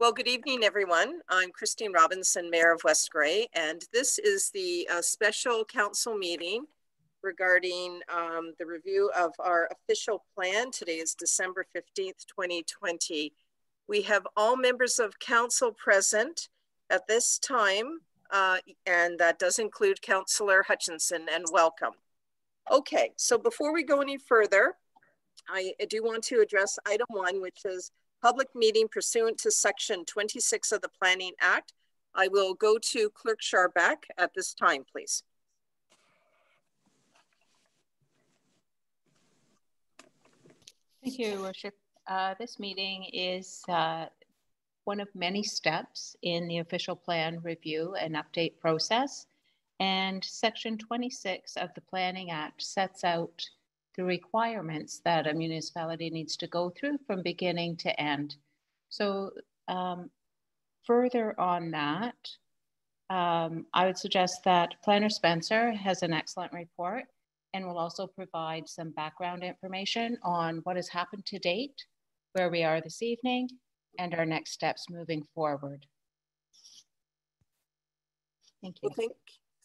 Well, good evening, everyone. I'm Christine Robinson, Mayor of West Grey, and this is the special council meeting regarding the review of our official plan. Today is December 15th, 2020. We have all members of council present at this time, and that does include Councillor Hutchinson, and welcome. Okay, so before we go any further, I do want to address item 1, which is public meeting pursuant to section 26 of the Planning Act. I will go to Clerk Scharbeck at this time, please. Thank you, Your Worship. This meeting is one of many steps in the official plan review and update process. And section 26 of the Planning Act sets out the requirements that a municipality needs to go through from beginning to end. So further on that, I would suggest that Planner Spencer has an excellent report and will also provide some background information on what has happened to date, where we are this evening, and our next steps moving forward. Thank you. Well,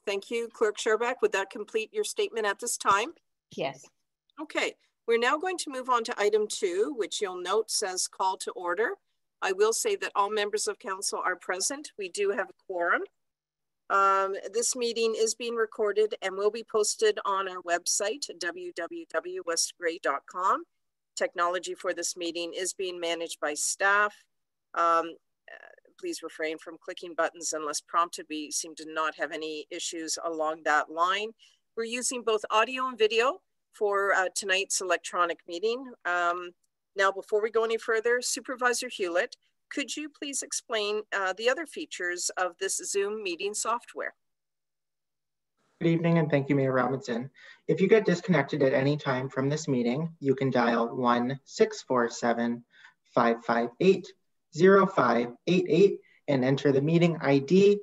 thank you, Clerk Scharbeck. Would that complete your statement at this time? Yes. Okay, we're now going to move on to item 2, which you'll note says call to order. I will say that all members of council are present. We do have a quorum. This meeting is being recorded and will be posted on our website, www.westgrey.com. Technology for this meeting is being managed by staff. Please refrain from clicking buttons unless prompted. We seem to not have any issues along that line. We're using both audio and video for tonight's electronic meeting. Now, before we go any further, Supervisor Hewlett, could you please explain the other features of this Zoom meeting software? Good evening, and thank you, Mayor Robinson. If you get disconnected at any time from this meeting, you can dial 1-647-558-0588 and enter the meeting ID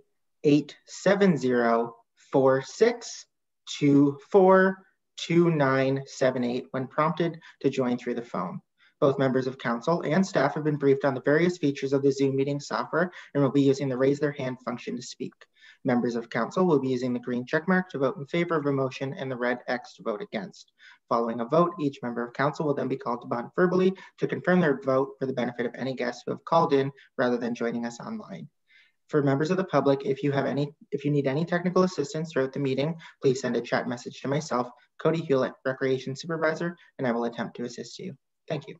870-4624-2978 when prompted to join through the phone. Both members of council and staff have been briefed on the various features of the Zoom meeting software and will be using the raise their hand function to speak. Members of council will be using the green check mark to vote in favor of a motion and the red X to vote against. Following a vote, each member of council will then be called upon verbally to confirm their vote for the benefit of any guests who have called in rather than joining us online. For members of the public, if you need any technical assistance throughout the meeting, please send a chat message to myself, Cody Hewlett, Recreation Supervisor, and I will attempt to assist you. Thank you.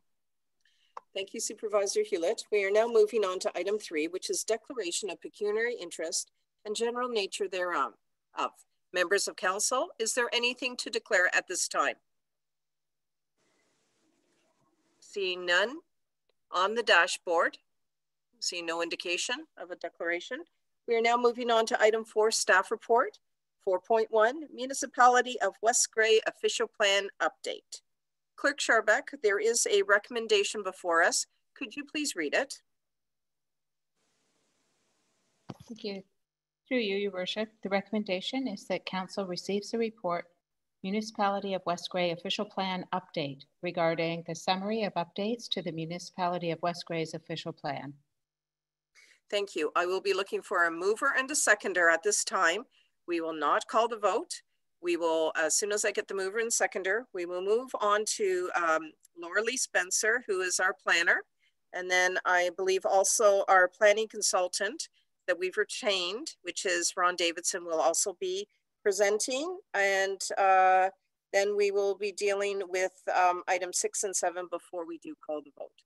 Thank you, Supervisor Hewlett. We are now moving on to item 3, which is declaration of pecuniary interest and general nature thereof. Members of council, is there anything to declare at this time? Seeing none on the dashboard, seeing no indication of a declaration. We are now moving on to item 4, staff report. 4.1, Municipality of West Grey official plan update. Clerk Scharbeck, there is a recommendation before us. Could you please read it? Thank you. Through you, Your Worship, the recommendation is that Council receives the report Municipality of West Grey official plan update regarding the summary of updates to the Municipality of West Grey's official plan. Thank you. I will be looking for a mover and a seconder at this time. We will not call the vote. We will, as soon as I get the mover and seconder, we will move on to Laura Lee Spencer, who is our planner. And then I believe also our planning consultant that we've retained, which is Ron Davidson, will also be presenting. And then we will be dealing with items 6 and 7 before we do call the vote.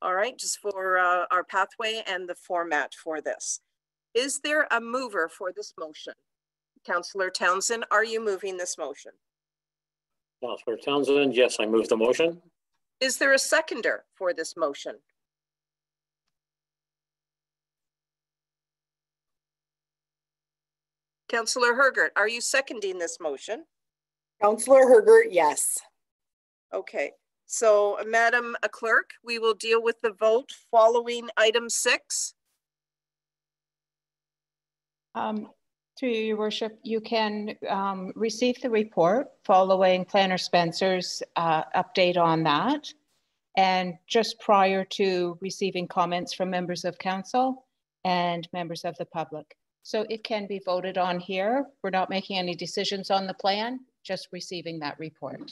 All right, just for our pathway and the format for this. Is there a mover for this motion? Councillor Townsend, are you moving this motion? Councillor Townsend, yes, I move the motion. Is there a seconder for this motion? Councillor Hergert, are you seconding this motion? Councillor Hergert, yes. Okay, so Madam Clerk, we will deal with the vote following item 6. Through you, Your Worship, you can receive the report following Planner Spencer's update on that. and just prior to receiving comments from members of council and members of the public. So it can be voted on here. We're not making any decisions on the plan, just receiving that report.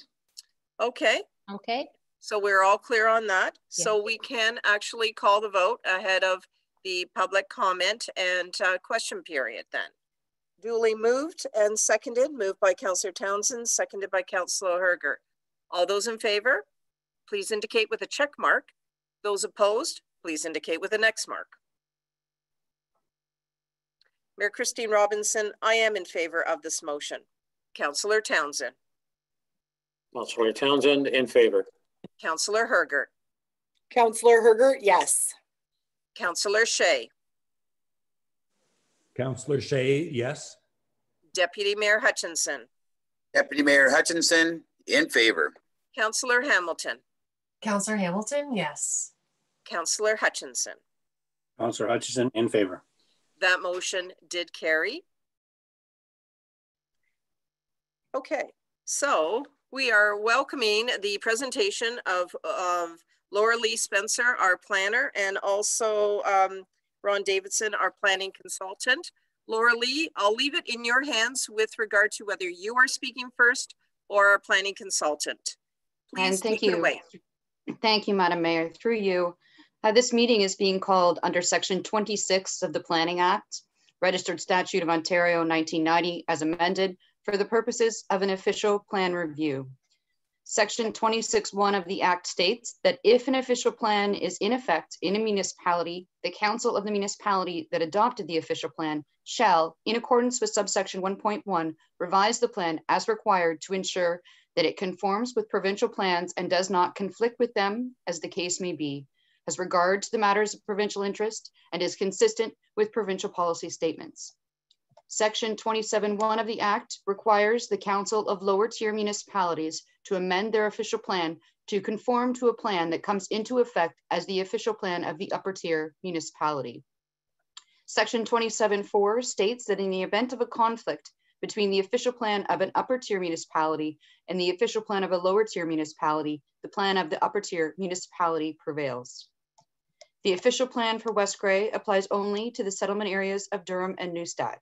Okay. Okay. So we're all clear on that. Yeah. So we can actually call the vote ahead of the public comment and question period then. Duly moved and seconded, moved by Councillor Townsend, seconded by Councillor Herger. All those in favor, please indicate with a check mark. Those opposed, please indicate with an X mark. Mayor Christine Robinson, I am in favor of this motion. Councillor Townsend. Councillor Townsend, in favor. Councillor Herger. Councillor Herger, yes. Councillor Shea. Councillor Shea, yes. Deputy Mayor Hutchinson. Deputy Mayor Hutchinson, in favor. Councillor Hamilton. Councillor Hamilton, yes. Councillor Hutchinson. Councillor Hutchinson, in favor. That motion did carry. Okay, so we are welcoming the presentation of Laura Lee Spencer, our planner, and also Ron Davidson, our planning consultant. Laura Lee, I'll leave it in your hands with regard to whether you are speaking first or our planning consultant. Please take it away. Thank you, Madam Mayor. Through you, this meeting is being called under Section 26 of the Planning Act, Registered Statute of Ontario 1990 as amended, for the purposes of an official plan review. Section 26(1) of the Act states that if an official plan is in effect in a municipality, the council of the municipality that adopted the official plan shall, in accordance with subsection 1.1, revise the plan as required to ensure that it conforms with provincial plans and does not conflict with them, as the case may be, as regards the matters of provincial interest, and is consistent with provincial policy statements. Section 27(1) of the Act requires the Council of Lower Tier Municipalities to amend their official plan to conform to a plan that comes into effect as the official plan of the Upper Tier Municipality. Section 27(4) states that in the event of a conflict between the official plan of an Upper Tier Municipality and the official plan of a Lower Tier Municipality, the plan of the Upper Tier Municipality prevails. The official plan for West Grey applies only to the settlement areas of Durham and Neustadt.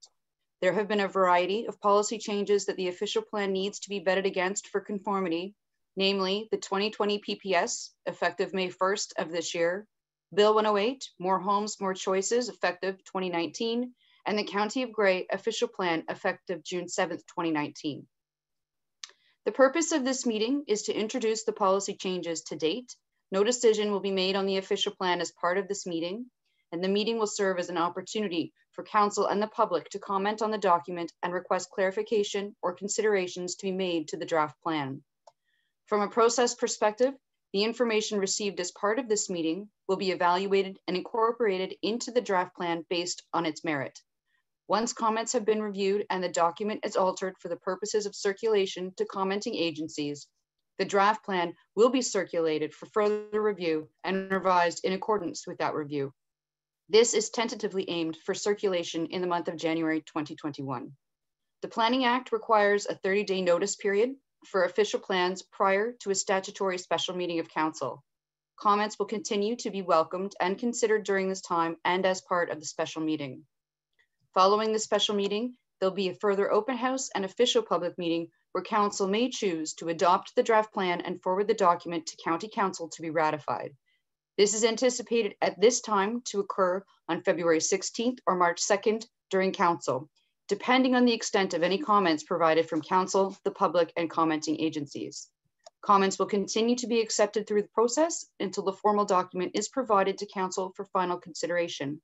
There have been a variety of policy changes that the official plan needs to be vetted against for conformity, namely the 2020 PPS, effective May 1st of this year, Bill 108, More Homes, More Choices, effective 2019, and the County of Grey official plan, effective June 7th, 2019. The purpose of this meeting is to introduce the policy changes to date. No decision will be made on the official plan as part of this meeting, and the meeting will serve as an opportunity for council and the public to comment on the document and request clarification or considerations to be made to the draft plan. From a process perspective, the information received as part of this meeting will be evaluated and incorporated into the draft plan based on its merit. Once comments have been reviewed and the document is altered for the purposes of circulation to commenting agencies, the draft plan will be circulated for further review and revised in accordance with that review. This is tentatively aimed for circulation in the month of January 2021. The Planning Act requires a 30-day notice period for official plans prior to a statutory special meeting of council. Comments will continue to be welcomed and considered during this time and as part of the special meeting. Following the special meeting, there'll be a further open house and official public meeting where council may choose to adopt the draft plan and forward the document to County Council to be ratified. This is anticipated at this time to occur on February 16th or March 2nd during council, depending on the extent of any comments provided from council, the public, and commenting agencies. Comments will continue to be accepted through the process until the formal document is provided to council for final consideration.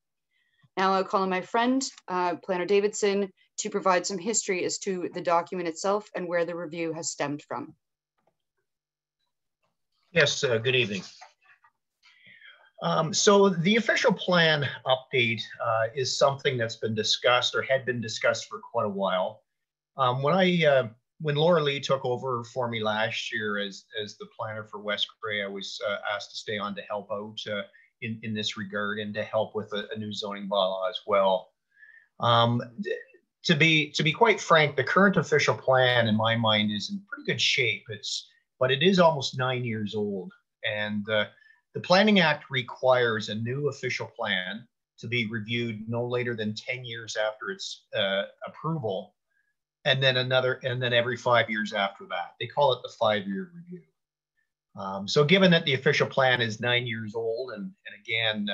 Now I'll call on my friend, Planner Davidson, to provide some history as to the document itself and where the review has stemmed from. Yes, good evening. So the official plan update is something that's been discussed or had been discussed for quite a while. When Laura Lee took over for me last year as the planner for West Grey, I was asked to stay on to help out in this regard and to help with a new zoning bylaw as well. To be quite frank, the current official plan in my mind is in pretty good shape. But it is almost 9 years old. And the Planning Act requires a new official plan to be reviewed no later than 10 years after its approval, and then every 5 years after that. They call it the 5-year review. So given that the official plan is 9 years old, and again,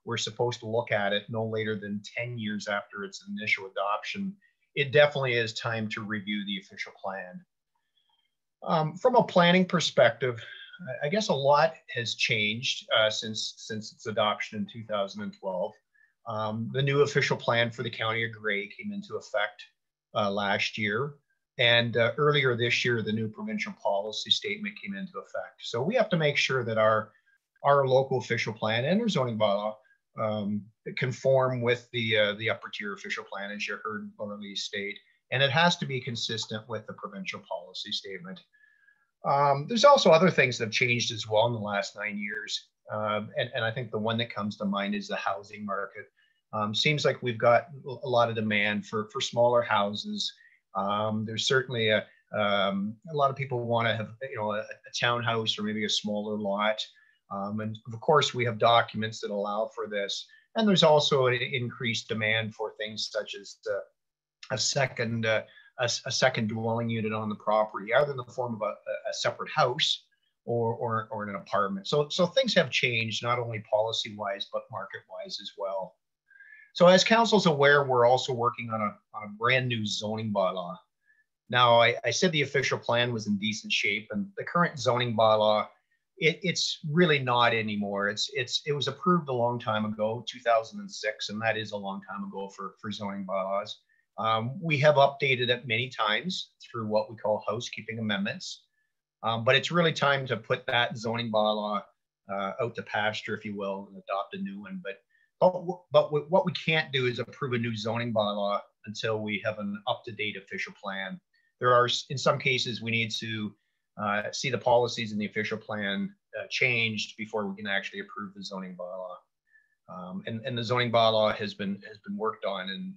we're supposed to look at it no later than 10 years after its initial adoption, it definitely is time to review the official plan. From a planning perspective, I guess a lot has changed since its adoption in 2012. The new official plan for the County of Grey came into effect last year. And earlier this year, the new provincial policy statement came into effect. So we have to make sure that our local official plan and our zoning bylaw conform with the upper tier official plan, as you heard Laura state. And it has to be consistent with the provincial policy statement. There's also other things that have changed as well in the last 9 years. And I think the one that comes to mind is the housing market. Seems like we've got a lot of demand for smaller houses. There's certainly a lot of people want to have, a townhouse or maybe a smaller lot. And of course, we have documents that allow for this. And there's also an increased demand for things such as a second dwelling unit on the property, either in the form of a separate house or an apartment. So things have changed, not only policy-wise, but market-wise as well. So as council's aware, we're also working on a brand new zoning bylaw. Now, I said the official plan was in decent shape, and the current zoning bylaw, it's really not anymore. It was approved a long time ago, 2006, and that is a long time ago for zoning bylaws. We have updated it many times through what we call housekeeping amendments, but it's really time to put that zoning bylaw out to pasture, if you will, and adopt a new one. But what we can't do is approve a new zoning bylaw until we have an up-to-date official plan. There are, in some cases, we need to see the policies in the official plan changed before we can actually approve the zoning bylaw. And the zoning bylaw has been worked on, and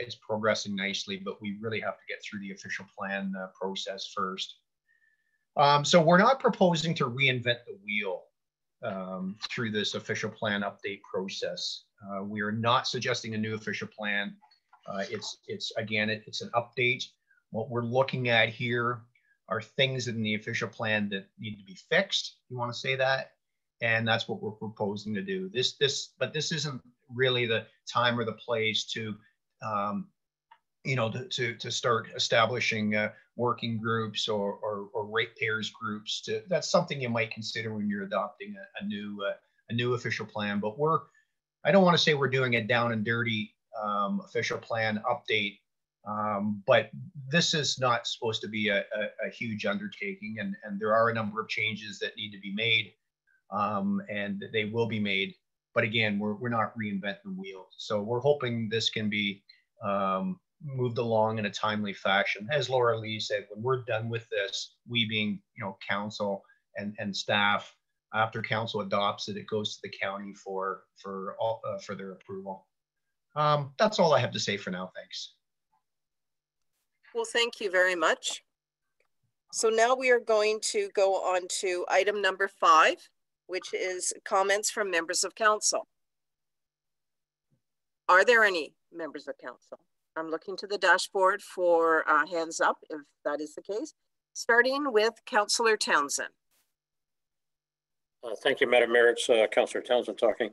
it's progressing nicely, but we really have to get through the official plan process first. So we're not proposing to reinvent the wheel through this official plan update process. We are not suggesting a new official plan. It's an update. What we're looking at here are things in the official plan that need to be fixed. You want to say that? And that's what we're proposing to do. But this isn't really the time or the place to start establishing working groups or ratepayers groups. That's something you might consider when you're adopting a new official plan. But I don't want to say we're doing a down and dirty official plan update. But this is not supposed to be a huge undertaking, and there are a number of changes that need to be made, and they will be made. But again, we're not reinventing the wheel. So we're hoping this can be moved along in a timely fashion. As Laura Lee said, when we're done with this, we being council and staff, after council adopts it, it goes to the county for their approval. That's all I have to say for now. Thanks. Well, thank you very much. So now we are going to go on to item number 5, which is comments from members of council. Are there any members of council? I'm looking to the dashboard for hands up, if that is the case. Starting with Councillor Townsend. Thank you, Madam Mayor. It's Councillor Townsend talking.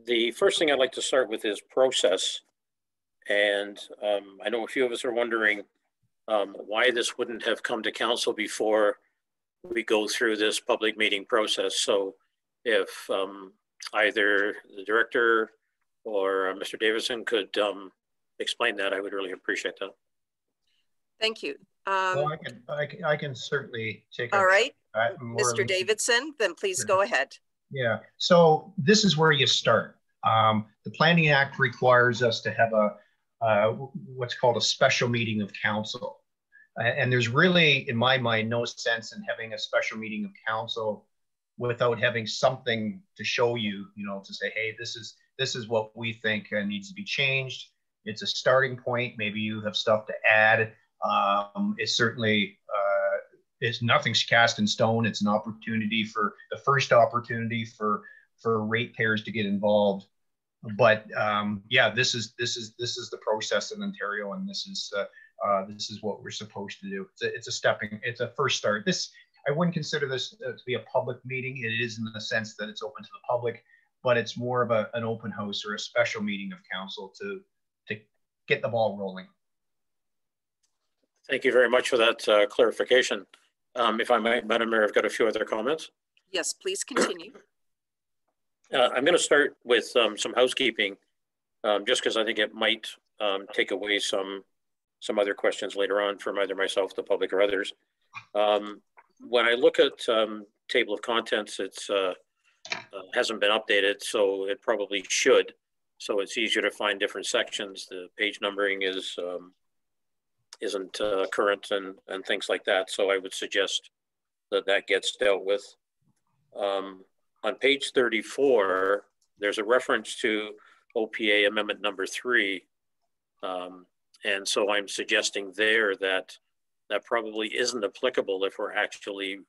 The first thing I'd like to start with is process. And I know a few of us are wondering why this wouldn't have come to council before we go through this public meeting process. So if either the director or Mr. Davidson could explain that, I would really appreciate that. Thank you. Well, I can certainly take all right, Mr. Davidson, then please go ahead. Yeah, so this is where you start. The Planning Act requires us to have what's called a special meeting of council. And there's really, in my mind, no sense in having a special meeting of council without having something to show you, to say, hey, this is what we think needs to be changed. It's a starting point. Maybe you have stuff to add. It's certainly nothing's cast in stone. It's an opportunity for the first opportunity for ratepayers to get involved. But yeah, this is the process in Ontario, and this is what we're supposed to do. It's a first start. I wouldn't consider this to be a public meeting. It is in the sense that it's open to the public, but it's more of an open house or a special meeting of council to get the ball rolling. Thank you very much for that clarification. If I might, Madam Mayor, I've got a few other comments. Yes, please continue. I'm going to start with some housekeeping, just because I think it might take away some other questions later on from either myself, the public, or others. When I look at table of contents, it's hasn't been updated, so it probably should. So it's easier to find different sections. The page numbering isn't current and things like that. So I would suggest that gets dealt with. On page 34, there's a reference to OPA Amendment number 3. And so I'm suggesting there that probably isn't applicable if we're actually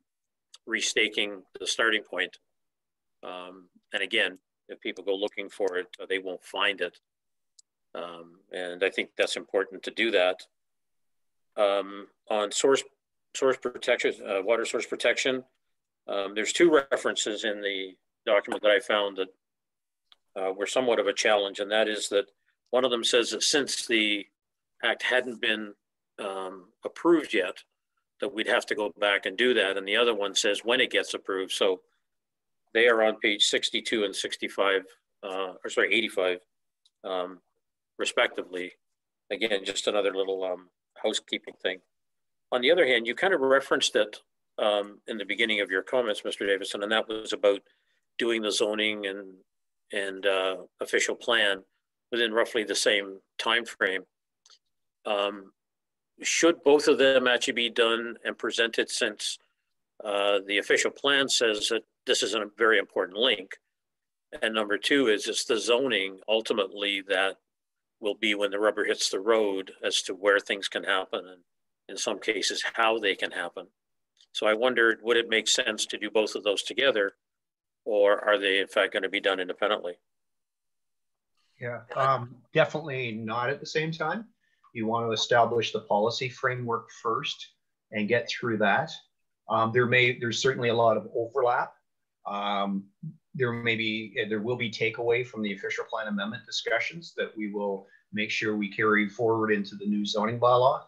restaking the starting point. And again, if people go looking for it, they won't find it. And I think that's important to do that. On source protection, water source protection, there's 2 references in the document that I found that were somewhat of a challenge, and that is that one of them says that since the act hadn't been approved yet, that we'd have to go back and do that, and the other one says when it gets approved. So they are on page 62 and 65, or sorry, 85, respectively. Again, just another little housekeeping thing. On the other hand, you kind of referenced it in the beginning of your comments, Mr. Davidson, and that was about doing the zoning and official plan within roughly the same time frame. Should both of them actually be done and presented, since the official plan says that this is a very important link? And number 2 is it's the zoning ultimately that will be when the rubber hits the road as to where things can happen, and in some cases how they can happen. So I wondered, would it make sense to do both of those together, or are they in fact going to be done independently? Yeah, definitely not at the same time. You want to establish the policy framework first and get through that. There's certainly a lot of overlap. There will be takeaway from the official plan amendment discussions that we will make sure we carry forward into the new zoning bylaw.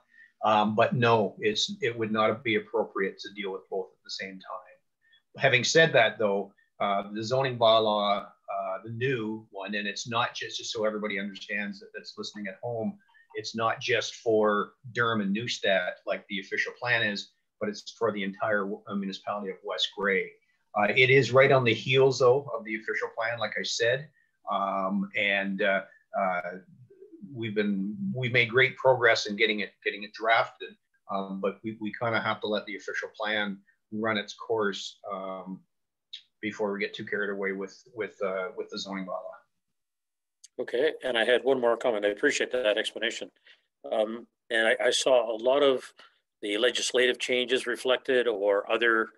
But no, it would not be appropriate to deal with both at the same time. Having said that, though, the zoning bylaw, the new one, and it's not just so everybody understands that's listening at home, it's not just for Durham and Neustadt like the official plan is, but it's for the entire municipality of West Grey. It is right on the heels, though, of the official plan, like I said, we've made great progress in getting it drafted, but we kind of have to let the official plan run its course before we get too carried away with the zoning bylaw. Okay, and I had one more comment. I appreciate that explanation. And I saw a lot of the legislative changes reflected, or other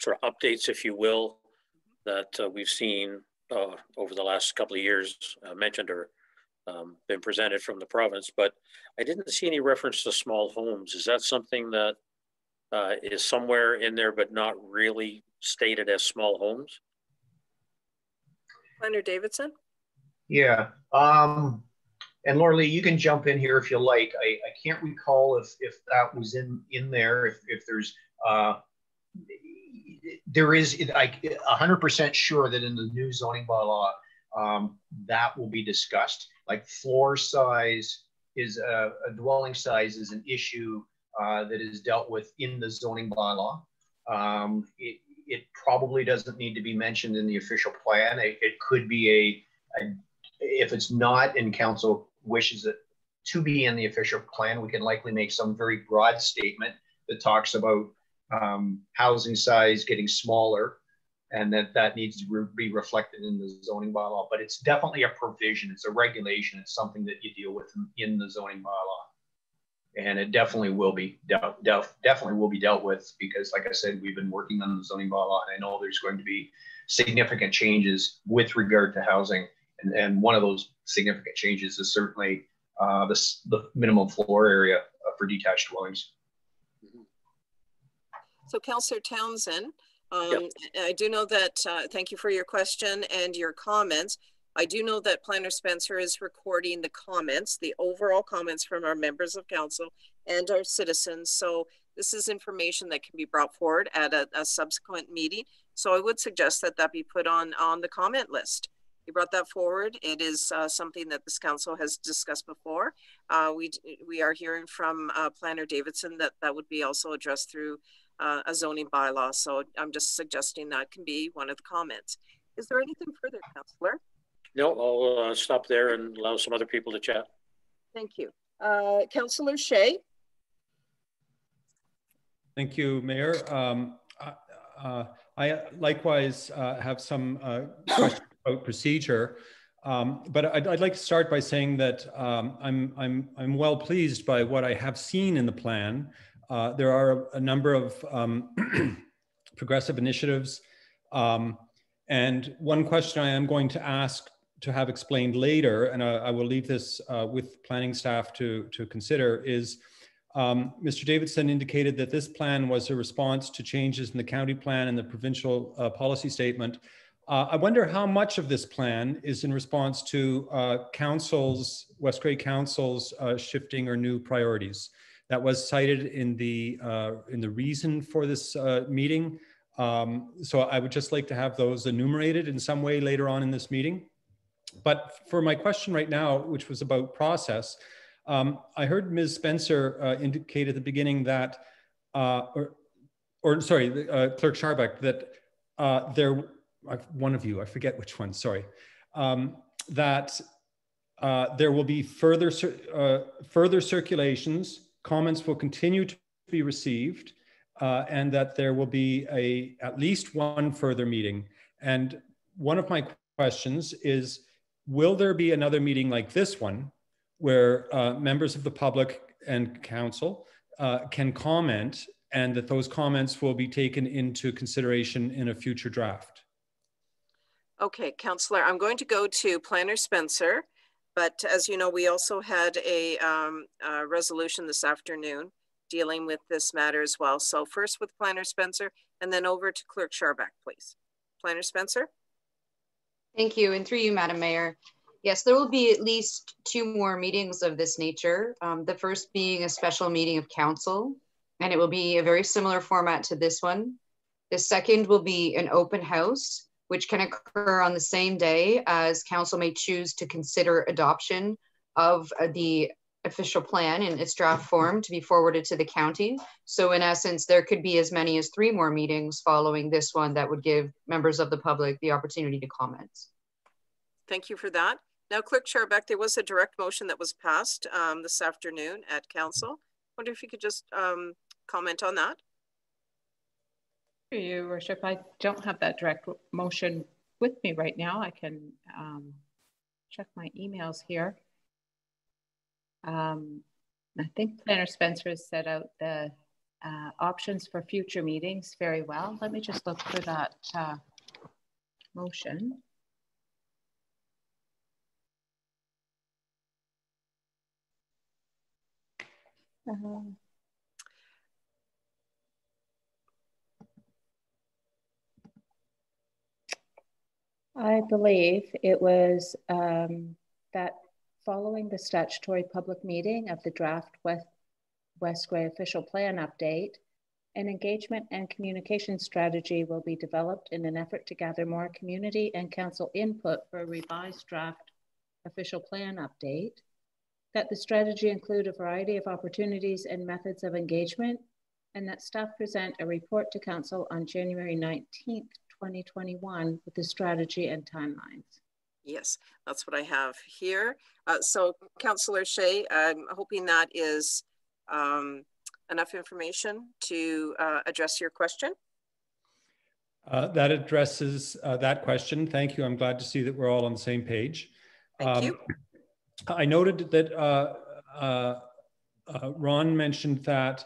sort of updates, if you will, that we've seen over the last couple of years mentioned or been presented from the province, but I didn't see any reference to small homes. Is that something that is somewhere in there but not really stated as small homes? Planner Davidson? Yeah, and Laura Lee, you can jump in here if you like. I can't recall if that was in there, if there's there is, like 100% sure that in the new zoning bylaw that will be discussed. Like floor size is a dwelling size is an issue that is dealt with in the zoning bylaw. It probably doesn't need to be mentioned in the official plan. It could be if it's not and council wishes it to be in the official plan, we can likely make some very broad statement that talks about housing size getting smaller, and that needs to be reflected in the zoning bylaw. But it's definitely a provision. It's a regulation. It's something that you deal with in the zoning bylaw. And it definitely will be dealt with, because like I said, we've been working on the zoning bylaw, and I know there's going to be significant changes with regard to housing. And one of those significant changes is certainly the minimum floor area for detached dwellings. So Councillor Townsend, Yep. I do know that, thank you for your question and your comments. I do know that Planner Spencer is recording the comments, the overall comments from our members of council and our citizens. So this is information that can be brought forward at a subsequent meeting. So I would suggest that that be put on the comment list. You brought that forward. It is something that this council has discussed before. We are hearing from Planner Davidson that would be also addressed through a zoning bylaw. So I'm just suggesting that can be one of the comments. Is there anything further, Councillor? No, I'll stop there and allow some other people to chat. Thank you. Councillor Shea. Thank you, Mayor. I likewise have some questions about procedure, but I'd like to start by saying that I'm well pleased by what I have seen in the plan. There are a number of progressive initiatives, and one question I am going to ask to have explained later, and I will leave this with planning staff to consider, is Mr. Davidson indicated that this plan was a response to changes in the county plan and the provincial policy statement. I wonder how much of this plan is in response to West Grey Council's shifting or new priorities. That was cited in the reason for this meeting. So I would just like to have those enumerated in some way later on in this meeting. But for my question right now, which was about process, I heard Ms. Spencer indicate at the beginning that, Clerk Scharbeck, that one of you, I forget which one, sorry, that there will be further circulations, comments will continue to be received, and that there will be at least one further meeting. And one of my questions is, will there be another meeting like this one where members of the public and council can comment, and that those comments will be taken into consideration in a future draft? Okay, Councillor, I'm going to go to Planner Spencer, but as you know, we also had a resolution this afternoon dealing with this matter as well. So first with Planner Spencer, and then over to Clerk Scharbeck, please. Planner Spencer. Thank you, and through you, Madam Mayor. Yes, there will be at least 2 more meetings of this nature. The first being a special meeting of council, and it will be a very similar format to this one. The second will be an open house, which can occur on the same day as council may choose to consider adoption of the official plan in its draft form to be forwarded to the county. So in essence, there could be as many as 3 more meetings following this one that would give members of the public the opportunity to comment. Thank you for that. Now, Clerk Scharbeck, there was a direct motion that was passed this afternoon at council. I wonder if you could just comment on that. Through you, Worship. I don't have that direct motion with me right now. I can check my emails here. I think Planner Spencer has set out the options for future meetings very well. Let me just look for that motion. I believe it was that following the statutory public meeting of the draft West Grey official plan update, an engagement and communication strategy will be developed in an effort to gather more community and council input for a revised draft official plan update, that the strategy include a variety of opportunities and methods of engagement, and that staff present a report to council on January 19th, 2021 with the strategy and timelines. Yes, that's what I have here. So Councillor Shea, I'm hoping that is enough information to address your question. That addresses that question. Thank you. I'm glad to see that we're all on the same page. Thank you. I noted that Ron mentioned that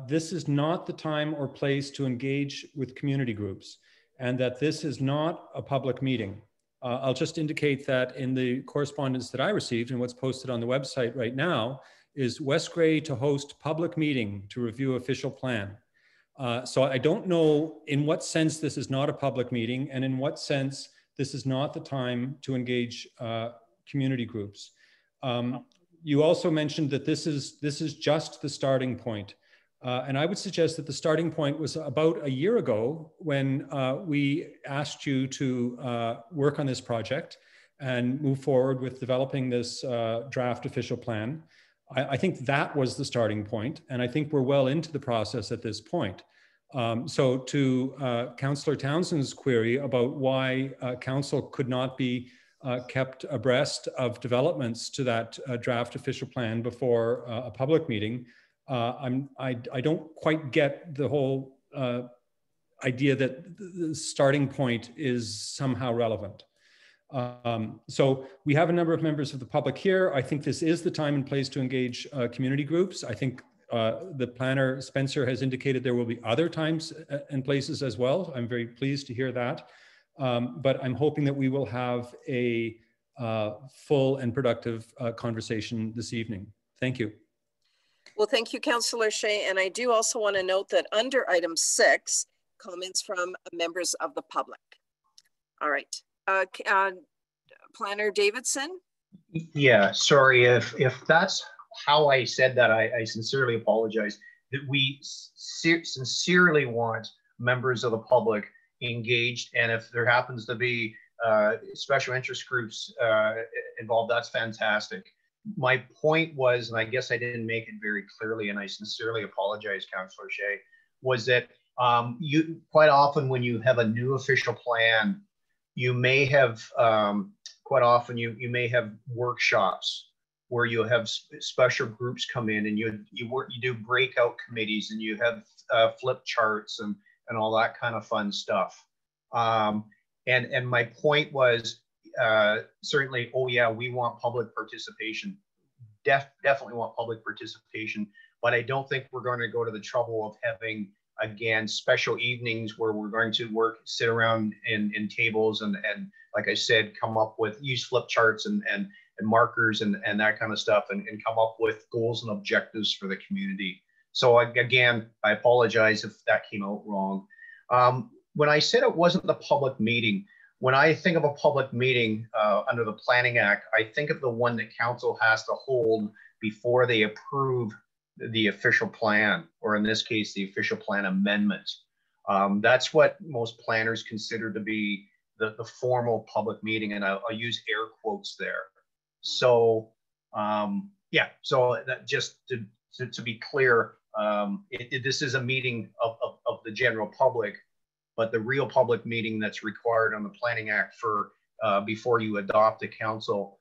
this is not the time or place to engage with community groups, and that this is not a public meeting. I'll just indicate that in the correspondence that I received and what's posted on the website right now is West Grey to host public meeting to review official plan. So I don't know in what sense this is not a public meeting and in what sense this is not the time to engage community groups. You also mentioned that this is just the starting point. And I would suggest that the starting point was about a year ago when we asked you to work on this project and move forward with developing this draft official plan. I think that was the starting point, and I think we're well into the process at this point. So to Councillor Townsend's query about why council could not be kept abreast of developments to that draft official plan before a public meeting, I don't quite get the whole idea that the starting point is somehow relevant. So we have a number of members of the public here. I think this is the time and place to engage community groups. I think the planner, Spencer, has indicated there will be other times and places as well. I'm very pleased to hear that. But I'm hoping that we will have a full and productive conversation this evening. Thank you. Well, thank you, Councillor Shea. And I do also want to note that under item 6, comments from members of the public. All right. Planner Davidson? Yeah, sorry, if that's how I said that, I sincerely apologize. That we sincerely want members of the public engaged, and if there happens to be special interest groups involved, that's fantastic. My point was, and I guess I didn't make it very clearly, and I sincerely apologize, Councillor Shea, was that you quite often when you have a new official plan, you may have quite often you may have workshops where you have special groups come in, and you do breakout committees, and you have flip charts and all that kind of fun stuff. And my point was certainly, oh yeah, we want public participation. Definitely want public participation, but I don't think we're going to go to the trouble of having, again, special evenings where we're going to sit around in tables and like I said, come up with, use flip charts and markers and that kind of stuff, and come up with goals and objectives for the community. So again, I apologize if that came out wrong. When I said it wasn't the public meeting, when I think of a public meeting under the Planning Act, I think of the one that council has to hold before they approve the official plan, or in this case, the official plan amendment. That's what most planners consider to be the formal public meeting, and I'll use air quotes there. So yeah, so that just to be clear, this is a meeting of the general public, but the real public meeting that's required on the Planning Act for before you adopt a council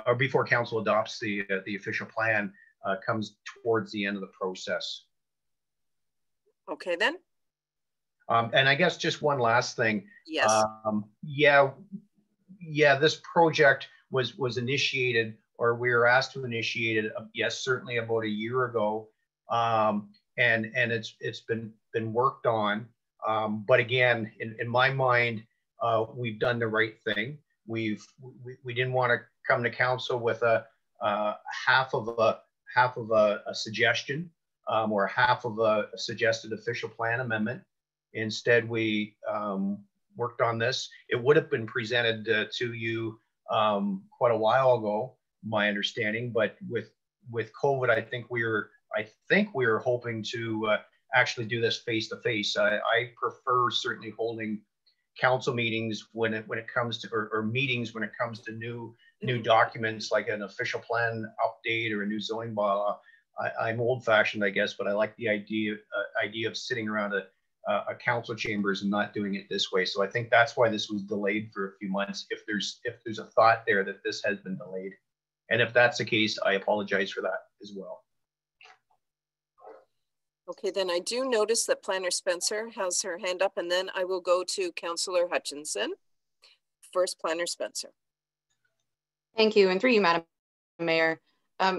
or before council adopts the official plan comes towards the end of the process. Okay, then. And I guess just one last thing. Yes. Yeah, this project was initiated, or we were asked to initiate it. Yes, certainly about a year ago, and it's been worked on. But again, in my mind, we've done the right thing. We didn't want to come to council with a half of a suggestion or half of a suggested official plan amendment. Instead, we worked on this. It would have been presented to you quite a while ago, my understanding. But with COVID, I think we were hoping to actually do this face to face. I prefer certainly holding council meetings when it comes to or meetings when it comes to new documents like an official plan update or a new zoning bylaw. I'm old-fashioned, I guess, but I like the idea of sitting around a council chambers and not doing it this way. So I think that's why this was delayed for a few months. If there's a thought there that this has been delayed, and if that's the case, I apologize for that as well. Okay, then I do notice that Planner Spencer has her hand up, and then I will go to Councillor Hutchinson. First, Planner Spencer. Thank you, and through you, Madam Mayor.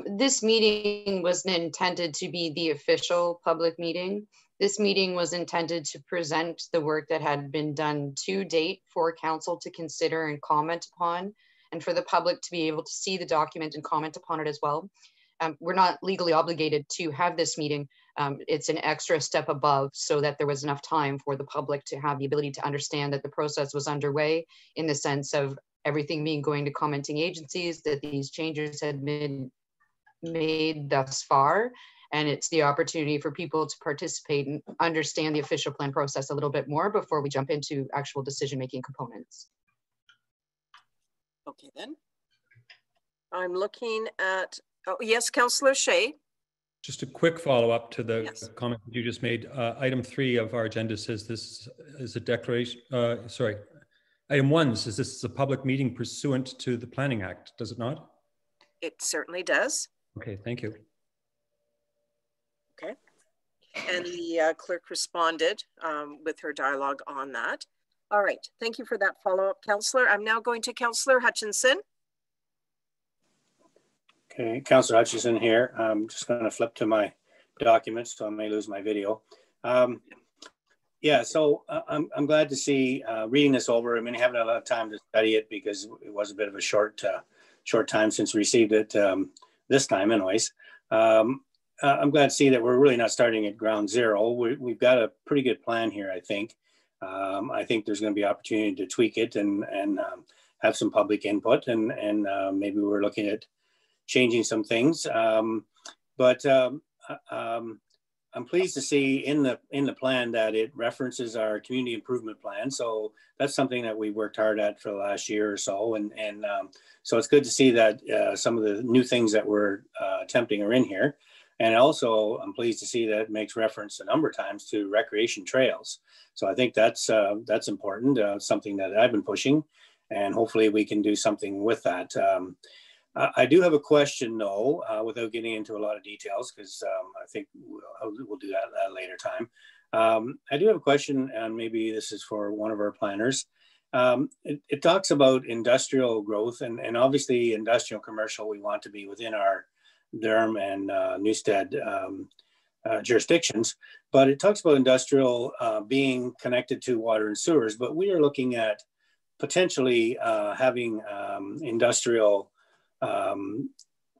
This meeting wasn't intended to be the official public meeting. This meeting was intended to present the work that had been done to date for council to consider and comment upon, and for the public to be able to see the document and comment upon it as well. We're not legally obligated to have this meeting. It's an extra step above so that there was enough time for the public to have the ability to understand that the process was underway, in the sense of everything being going to commenting agencies, that these changes had been made thus far. And it's the opportunity for people to participate and understand the official plan process a little bit more before we jump into actual decision-making components. Okay, then. I'm looking at, oh, yes, Councillor Shea. Just a quick follow-up to the Yes. comment that you just made. Item 3 of our agenda says this is a declaration, sorry. Item 1 says this is a public meeting pursuant to the Planning Act, does it not? It certainly does. Okay, thank you. Okay. And the clerk responded with her dialogue on that. All right, thank you for that follow-up, Councillor. I'm now going to Councillor Hutchinson. Okay, Councillor Hutchinson here. I'm just going to flip to my documents, so I may lose my video. Yeah, so I'm glad to see reading this over. I mean, I haven't had a lot of time to study it because it was a bit of a short time since we received it this time, anyways. I'm glad to see that we're really not starting at ground zero. We've got a pretty good plan here, I think. I think there's going to be opportunity to tweak it and have some public input, and maybe we're looking at changing some things. But I'm pleased to see in the plan that it references our community improvement plan. So that's something that we worked hard at for the last year or so, and so it's good to see that some of the new things that we're attempting are in here. And also, I'm pleased to see that it makes reference a number of times to recreation trails. So I think that's important, something that I've been pushing, and hopefully we can do something with that. I do have a question, though, without getting into a lot of details, because I think we'll do that at a later time. I do have a question, and maybe this is for one of our planners. It talks about industrial growth, and obviously industrial commercial, we want to be within our Durham and Newstead jurisdictions, but it talks about industrial being connected to water and sewers, but we are looking at potentially having industrial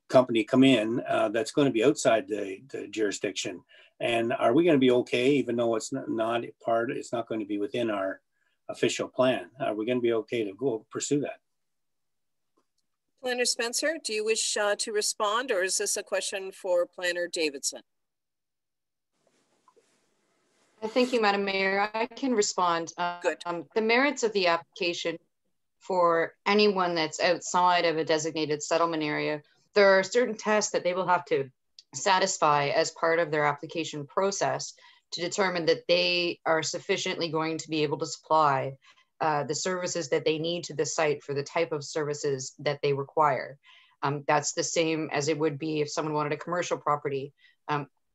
company come in that's going to be outside the jurisdiction. And are we going to be okay, even though it's not going to be within our official plan? Are we going to be okay to go pursue that? Planner Spencer, do you wish to respond, or is this a question for Planner Davidson? Thank you, Madam Mayor. I can respond. Good. The merits of the application for anyone that's outside of a designated settlement area, there are certain tests that they will have to satisfy as part of their application process to determine that they are sufficiently going to be able to supply the services that they need to the site for the type of services that they require. That's the same as it would be if someone wanted a commercial property.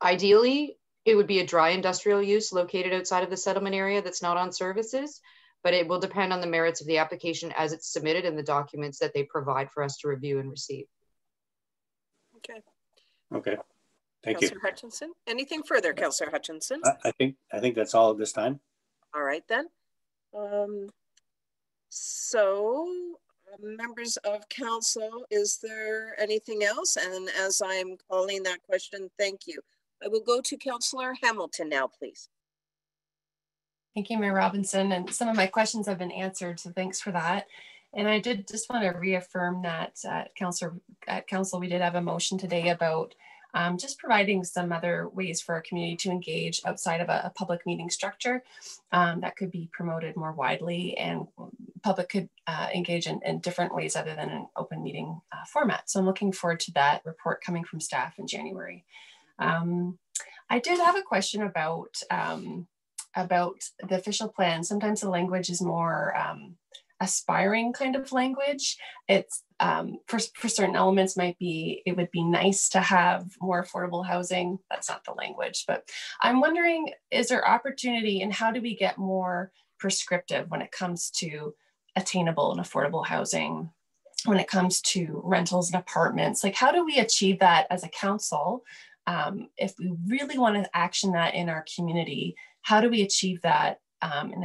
Ideally, it would be a dry industrial use located outside of the settlement area that's not on services, but it will depend on the merits of the application as it's submitted and the documents that they provide for us to review and receive. Okay. Okay. Thank Councillor you. Hutchinson. Anything further, Councillor Hutchinson? I think that's all at this time. All right then. So members of council, is there anything else? And as I'm calling that question, thank you. I will go to Councillor Hamilton now, please. Thank you, Mayor Robinson. And some of my questions have been answered, so thanks for that. And I did just want to reaffirm that at council, we did have a motion today about just providing some other ways for our community to engage outside of a public meeting structure that could be promoted more widely, and public could engage in different ways other than an open meeting format. So I'm looking forward to that report coming from staff in January. I did have a question about the official plan. Sometimes the language is more aspiring kind of language. It's for certain elements it would be nice to have more affordable housing. That's not the language, but I'm wondering, is there opportunity and how do we get more prescriptive when it comes to attainable and affordable housing when it comes to rentals and apartments. Like, how do we achieve that as a council? If we really want to action that in our community, how do we achieve that? And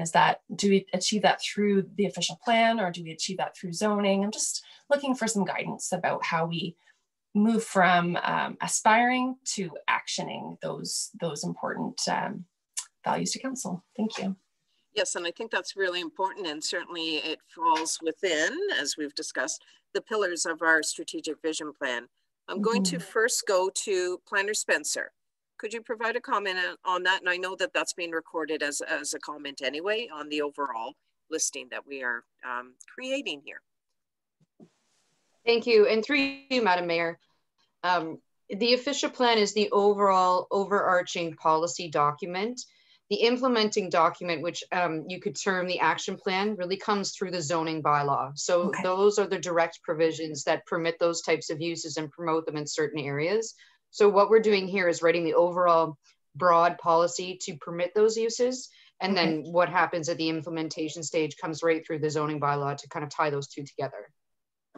do we achieve that through the official plan, or do we achieve that through zoning? I'm just looking for some guidance about how we move from aspiring to actioning those important values to council. Thank you. Yes, and I think that's really important, and certainly it falls within, as we've discussed, the pillars of our strategic vision plan. I'm going to first go to Planner Spencer. Could you provide a comment on that? And I know that that's being recorded as a comment anyway on the overall listing that we are creating here. Thank you, and through you, Madam Mayor. The official plan is the overall overarching policy document. The implementing document, which you could term the action plan, really comes through the zoning bylaw. So those are the direct provisions that permit those types of uses and promote them in certain areas. So what we're doing here is writing the overall broad policy to permit those uses. And then what happens at the implementation stage comes right through the zoning bylaw to kind of tie those two together.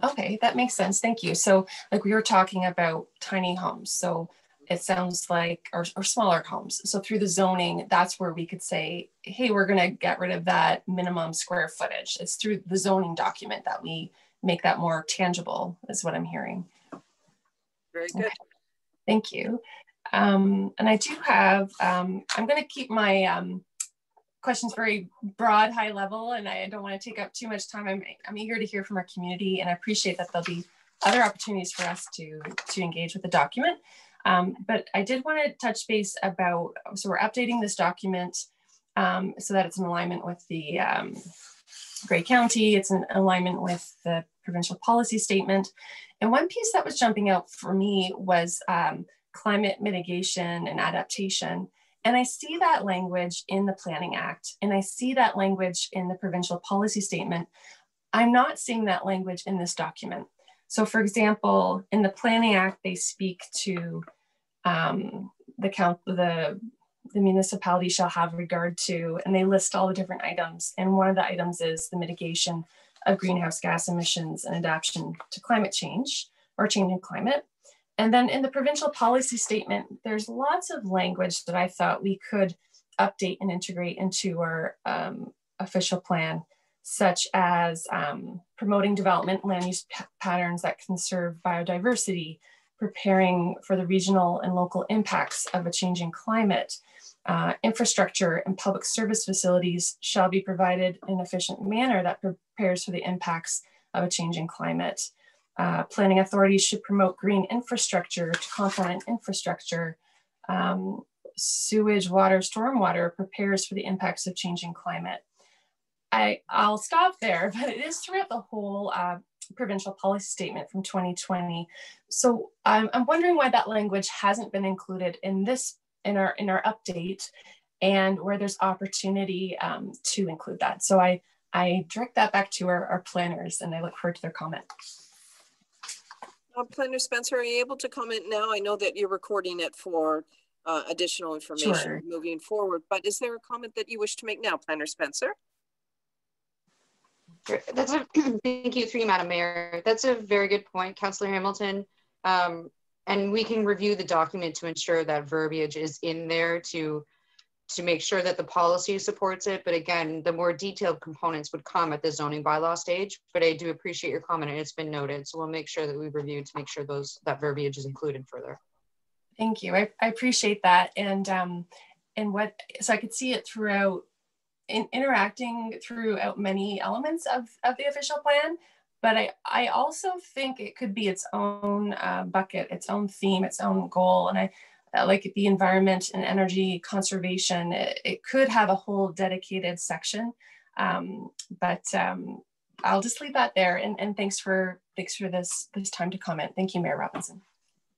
Okay, that makes sense. Thank you. So like we were talking about tiny homes. So it sounds like, or smaller homes. So through the zoning, that's where we could say, hey, we're going to get rid of that minimum square footage. It's through the zoning document that we make that more tangible, is what I'm hearing. Very good. Okay. Thank you. And I do have, I'm going to keep my questions very broad, high level, and I don't want to take up too much time. I'm eager to hear from our community, and I appreciate that there'll be other opportunities for us to engage with the document. But I did want to touch base about, so we're updating this document so that it's in alignment with the Grey County, it's in alignment with the provincial policy statement. And one piece that was jumping out for me was climate mitigation and adaptation. And I see that language in the Planning Act, and I see that language in the provincial policy statement. I'm not seeing that language in this document. So for example, in the Planning Act, they speak to the municipality shall have regard to, and they list all the different items. And one of the items is the mitigation of greenhouse gas emissions and adaptation to climate change or changing climate. And then in the provincial policy statement, there's lots of language that I thought we could update and integrate into our official plan, such as promoting development land use patterns that conserve biodiversity, preparing for the regional and local impacts of a changing climate. Infrastructure and public service facilities shall be provided in an efficient manner that prepares for the impacts of a changing climate. Planning authorities should promote green infrastructure to complement infrastructure. Sewage, water, stormwater prepares for the impacts of changing climate. I'll stop there, but it is throughout the whole provincial policy statement from 2020. So I'm wondering why that language hasn't been included in our update, and where there's opportunity to include that. So I direct that back to our planners, and I look forward to their comment. Planner Spencer, are you able to comment now? I know that you're recording it for additional information moving forward, but is there a comment that you wish to make now, Planner Spencer? Thank you, through you, Madam Mayor. That's a very good point, Councillor Hamilton. And we can review the document to ensure that verbiage is in there to make sure that the policy supports it. But again, the more detailed components would come at the zoning bylaw stage. But I do appreciate your comment, and it's been noted. So we'll make sure that we review to make sure that verbiage is included further. Thank you. I appreciate that. And so I could see it throughout, interacting throughout many elements of the official plan. But I also think it could be its own bucket, its own theme, its own goal. And I like the environment and energy conservation. It could have a whole dedicated section, but I'll just leave that there. And thanks for this time to comment. Thank you, Mayor Robinson.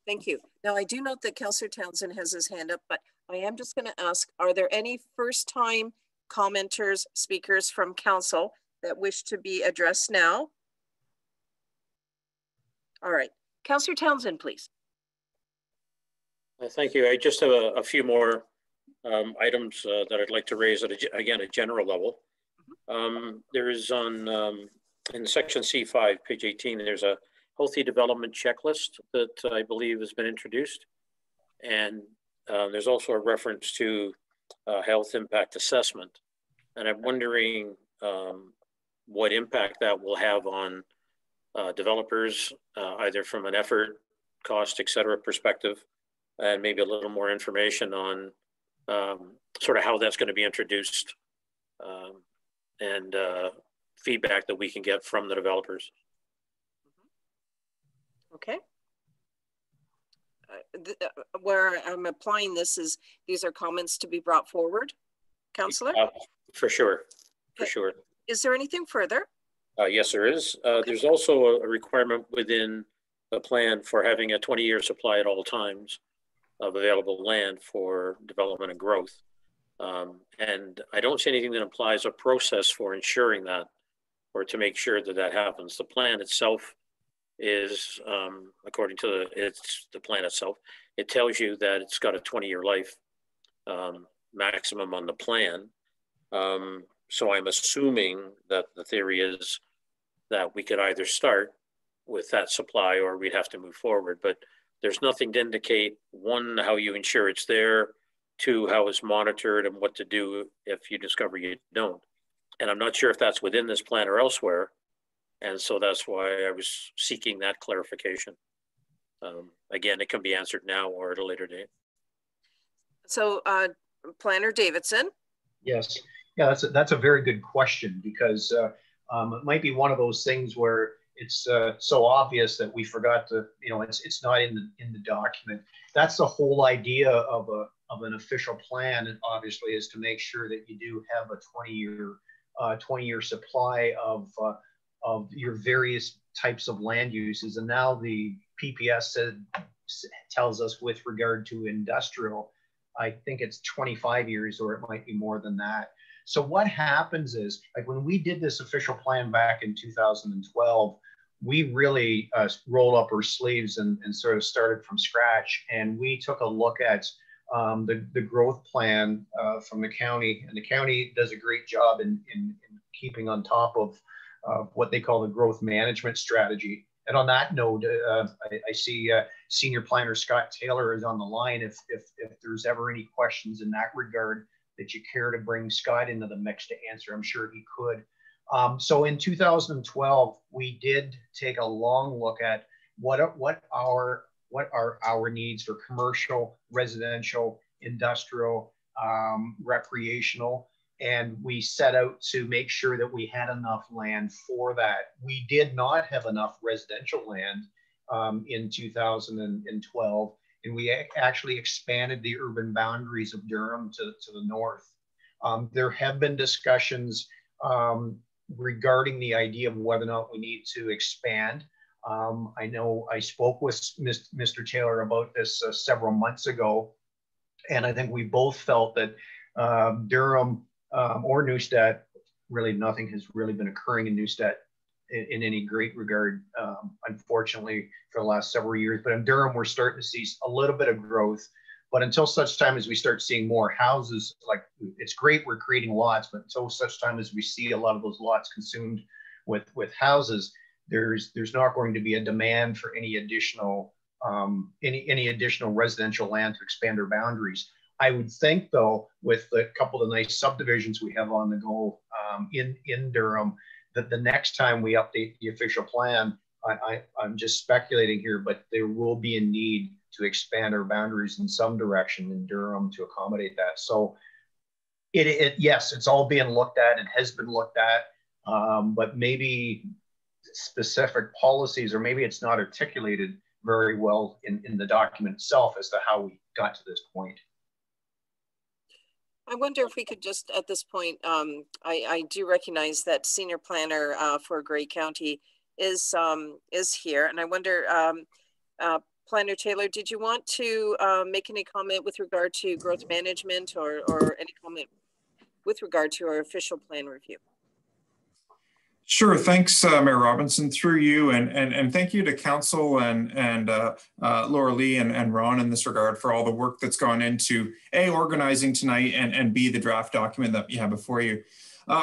Thank you. Now I do note that Councillor Townsend has his hand up, but I am just going to ask: are there any first-time commenters, speakers from council that wish to be addressed now? All right, Councillor Townsend, please. Thank you. I just have a few more items that I'd like to raise at, again, a general level. There is on in section C5, page 18, there's a healthy development checklist that I believe has been introduced. And there's also a reference to health impact assessment. And I'm wondering what impact that will have on developers, either from an effort, cost, et cetera, perspective, and maybe a little more information on sort of how that's going to be introduced and feedback that we can get from the developers. Okay. Where I'm applying this is, these are comments to be brought forward, Councillor? For sure, for Okay. sure. Is there anything further? Yes, there is. Okay. There's also a requirement within the plan for having a 20-year supply at all times of available land for development and growth. And I don't see anything that implies a process for ensuring that, or to make sure that that happens. The plan itself is, according to the plan itself, it tells you that it's got a 20-year life maximum on the plan. So I'm assuming that the theory is that we could either start with that supply or we'd have to move forward. But there's nothing to indicate, one, how you ensure it's there, two, how it's monitored and what to do if you discover you don't. And I'm not sure if that's within this plan or elsewhere. And so that's why I was seeking that clarification. Again, it can be answered now or at a later date. So Planner Davidson. Yes, yeah, that's a very good question, because it might be one of those things where it's so obvious that we forgot to, it's not in the document. That's the whole idea of an official plan, and obviously, is to make sure that you do have a 20-year supply of your various types of land uses. And now the PPS tells us with regard to industrial, I think it's 25 years, or it might be more than that. So what happens is, like when we did this official plan back in 2012, we really rolled up our sleeves and sort of started from scratch. And we took a look at the growth plan from the county, and the county does a great job in keeping on top of what they call the growth management strategy. And on that note, I see Senior Planner Scott Taylor is on the line. If there's ever any questions in that regard that you care to bring Scott into the mix to answer, I'm sure he could. So in 2012, we did take a long look at what are our needs for commercial, residential, industrial, recreational, and we set out to make sure that we had enough land for that. We did not have enough residential land in 2012, and we actually expanded the urban boundaries of Durham to the north. There have been discussions regarding the idea of whether or not we need to expand. I know I spoke with Mr. Taylor about this several months ago, and I think we both felt that Durham or Neustadt, really nothing has really been occurring in Neustadt in any great regard, unfortunately, for the last several years. But in Durham, we're starting to see a little bit of growth. But until such time as we start seeing more houses, like it's great we're creating lots, but until such time as we see a lot of those lots consumed with houses, there's not going to be a demand for any additional residential land to expand our boundaries. I would think, though, with a couple of nice subdivisions we have on the go in Durham, that the next time we update the official plan, I'm just speculating here, but there will be a need to expand our boundaries in some direction in Durham to accommodate that. So yes, it's all being looked at. It has been looked at, but maybe specific policies, or maybe it's not articulated very well in the document itself as to how we got to this point. I wonder if we could just, at this point, I do recognize that Senior Planner for Grey County is here, and I wonder, Planner Taylor, did you want to make any comment with regard to growth management, or any comment with regard to our official plan review? Sure. Thanks, Mayor Robinson, through you, and thank you to Council and Laura Lee and Ron in this regard for all the work that's gone into A, organizing tonight, and B, the draft document that you have before you.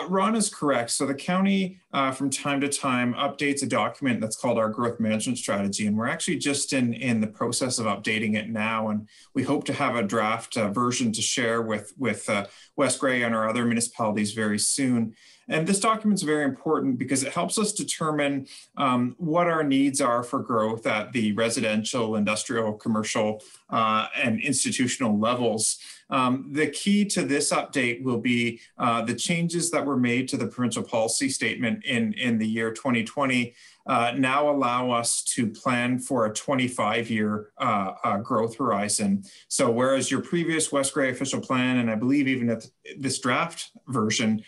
Ron is correct. So the county from time to time updates a document that's called our growth management strategy. And we're actually just in the process of updating it now. And we hope to have a draft version to share with West Grey and our other municipalities very soon. And this document is very important because it helps us determine what our needs are for growth at the residential, industrial, commercial, and institutional levels. The key to this update will be the changes that were made to the provincial policy statement in the year 2020 now allow us to plan for a 25-year growth horizon. So whereas your previous West Grey official plan, and I believe even at this draft version,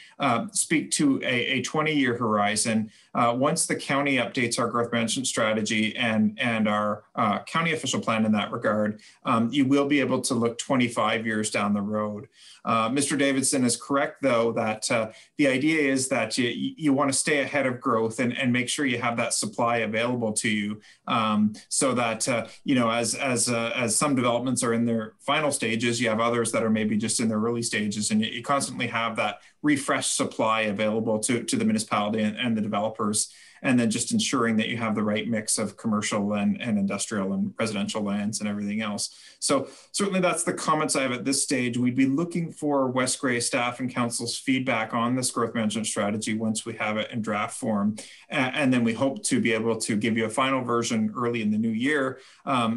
speak to a 20-year horizon, once the county updates our growth management strategy and our county official plan in that regard, you will be able to look 25 years down the road. Mr. Davidson is correct, though, that the idea is that you want to stay ahead of growth and make sure you have that supply available to you, so that you know, as some developments are in their final stages, you have others that are maybe just in their early stages, and you constantly have that refreshed supply available to the municipality and the developers. And then just ensuring that you have the right mix of commercial and industrial and residential lands and everything else. So certainly that's the comments I have at this stage. We'd be looking for West Grey staff and council's feedback on this growth management strategy once we have it in draft form. And then we hope to be able to give you a final version early in the new year,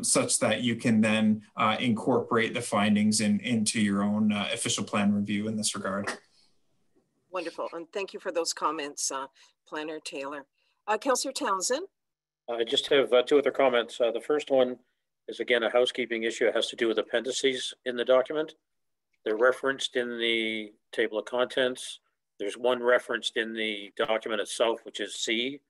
such that you can then incorporate the findings into your own official plan review in this regard. Wonderful, and thank you for those comments, Planner Taylor. Councillor Townsend. I just have two other comments. The first one is, again, a housekeeping issue. It has to do with appendices in the document. They're referenced in the table of contents. There's one referenced in the document itself, which is C,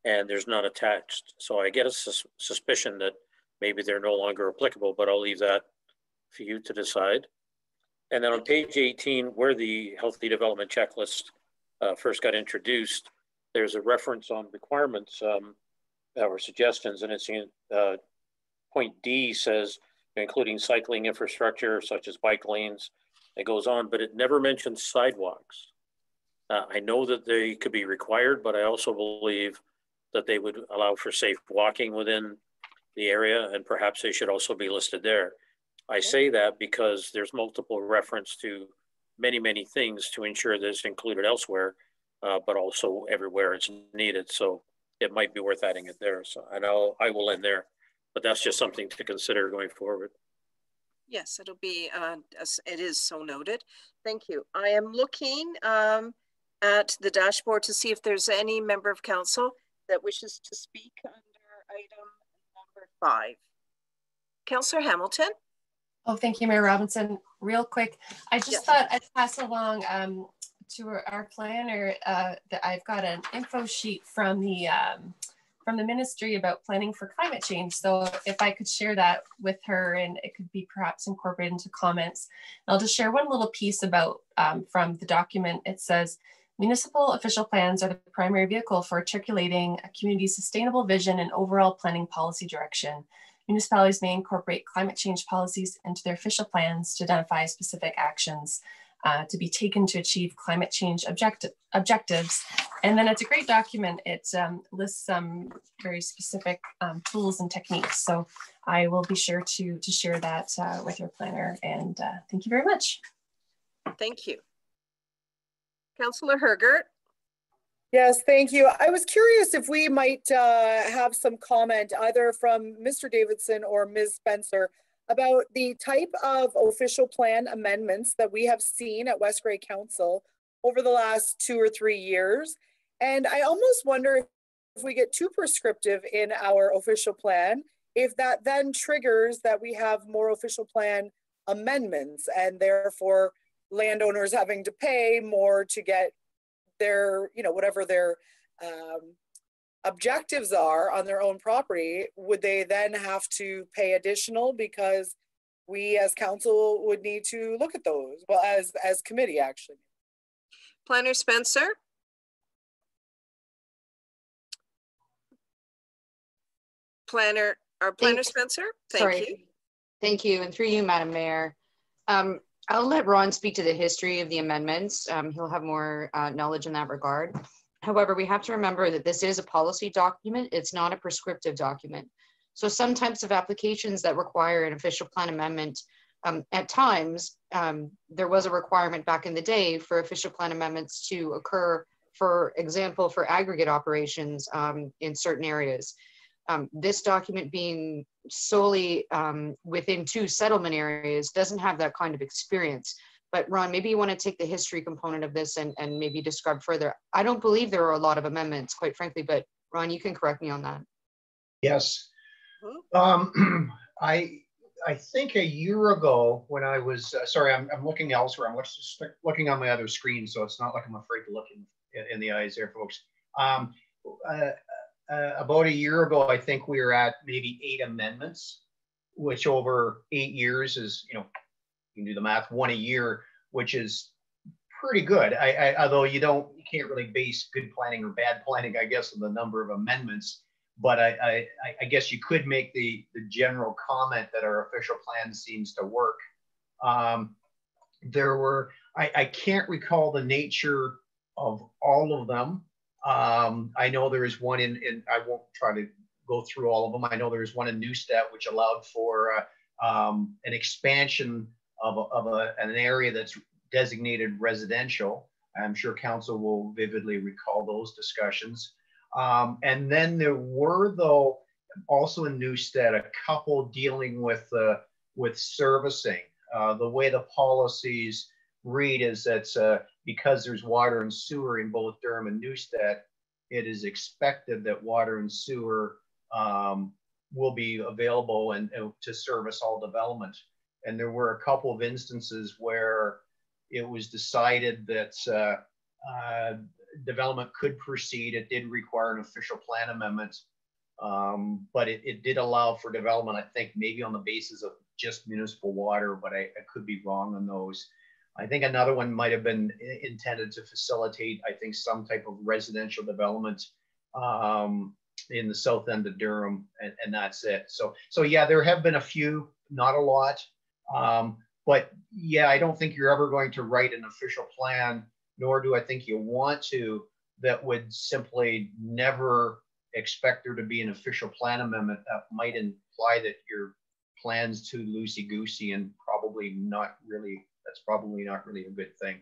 and there's none attached. So I get a suspicion that maybe they're no longer applicable, but I'll leave that for you to decide. And then on page 18, where the healthy development checklist first got introduced, there's a reference on requirements or suggestions, and it's in point D says, including cycling infrastructure such as bike lanes. It goes on, but it never mentions sidewalks. I know that they could be required, but I also believe that they would allow for safe walking within the area, and perhaps they should also be listed there. I say that because there's multiple reference to many, many things to ensure that it's included elsewhere, but also everywhere it's needed. So it might be worth adding it there. So I will end there, but that's just something to consider going forward. Yes, it'll be, it is so noted. Thank you. I am looking at the dashboard to see if there's any member of council that wishes to speak under item number 5. Councillor Hamilton. Oh, thank you, Mayor Robinson. Real quick, I just thought I'd pass along to our planner that I've got an info sheet from the ministry about planning for climate change. So if I could share that with her, and it could be perhaps incorporated into comments. I'll just share one little piece about from the document. It says, municipal official plans are the primary vehicle for articulating a community's sustainable vision and overall planning policy direction. Municipalities may incorporate climate change policies into their official plans to identify specific actions to be taken to achieve climate change objectives. And then it's a great document. It lists some very specific tools and techniques. So I will be sure to share that with your planner. And thank you very much. Thank you. Councillor Hergert. Yes, thank you. I was curious if we might have some comment either from Mr. Davidson or Ms. Spencer about the type of official plan amendments that we have seen at West Grey Council over the last 2 or 3 years. And I almost wonder if we get too prescriptive in our official plan, if that then triggers that we have more official plan amendments and therefore landowners having to pay more to get their, you know, whatever their objectives are on their own property. Would they then have to pay additional because we as council would need to look at those? Well, as committee, actually. Planner Spencer. Planner Spencer, thank you. Thank you, and through you, Madam Mayor. I'll let Ron speak to the history of the amendments. He'll have more knowledge in that regard. However, we have to remember that this is a policy document. It's not a prescriptive document. So some types of applications that require an official plan amendment, at times, there was a requirement back in the day for official plan amendments to occur, for example, for aggregate operations in certain areas. This document being solely within 2 settlement areas doesn't have that kind of experience. But Ron, maybe you want to take the history component of this and maybe describe further. I don't believe there are a lot of amendments, quite frankly, but Ron, you can correct me on that. Yes. I think a year ago when I was, sorry, I'm looking elsewhere. I'm just looking on my other screen, so it's not like I'm afraid to look in the eyes there, folks. About a year ago, I think we were at maybe 8 amendments, which over 8 years is, you can do the math, 1 a year, which is pretty good. Although you can't really base good planning or bad planning, I guess, on the number of amendments. But I guess you could make the general comment that our official plan seems to work. There were, I can't recall the nature of all of them. I know there is one in I won't try to go through all of them. I know there's one in Newstead which allowed for an expansion of an area that's designated residential. I'm sure council will vividly recall those discussions. And then there were, though, also in Newstead, a couple dealing with servicing. The way the policies read is that because there's water and sewer in both Durham and Newstead, it is expected that water and sewer will be available and to service all development. And there were a couple of instances where it was decided that development could proceed. It did require an official plan amendment, but it did allow for development, I think maybe on the basis of just municipal water, but I could be wrong on those. I think another one might have been intended to facilitate, I think, some type of residential development in the south end of Durham, and that's it. So yeah, there have been a few, not a lot, but yeah, I don't think you're ever going to write an official plan, nor do I think you want to, that would simply never expect there to be an official plan amendment. That might imply that your plan's too loosey-goosey and probably not really, that's probably not really a good thing.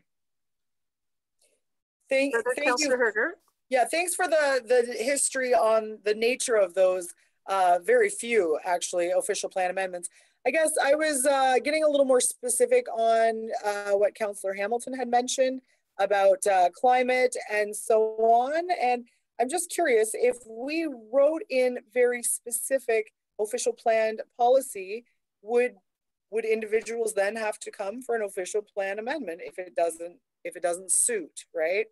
Thank you, Herger. Yeah, thanks for the history on the nature of those very few, actually, official plan amendments. I guess I was getting a little more specific on what Councillor Hamilton had mentioned about climate and so on. And I'm just curious, if we wrote in very specific official planned policy, would individuals then have to come for an official plan amendment if it doesn't suit, right?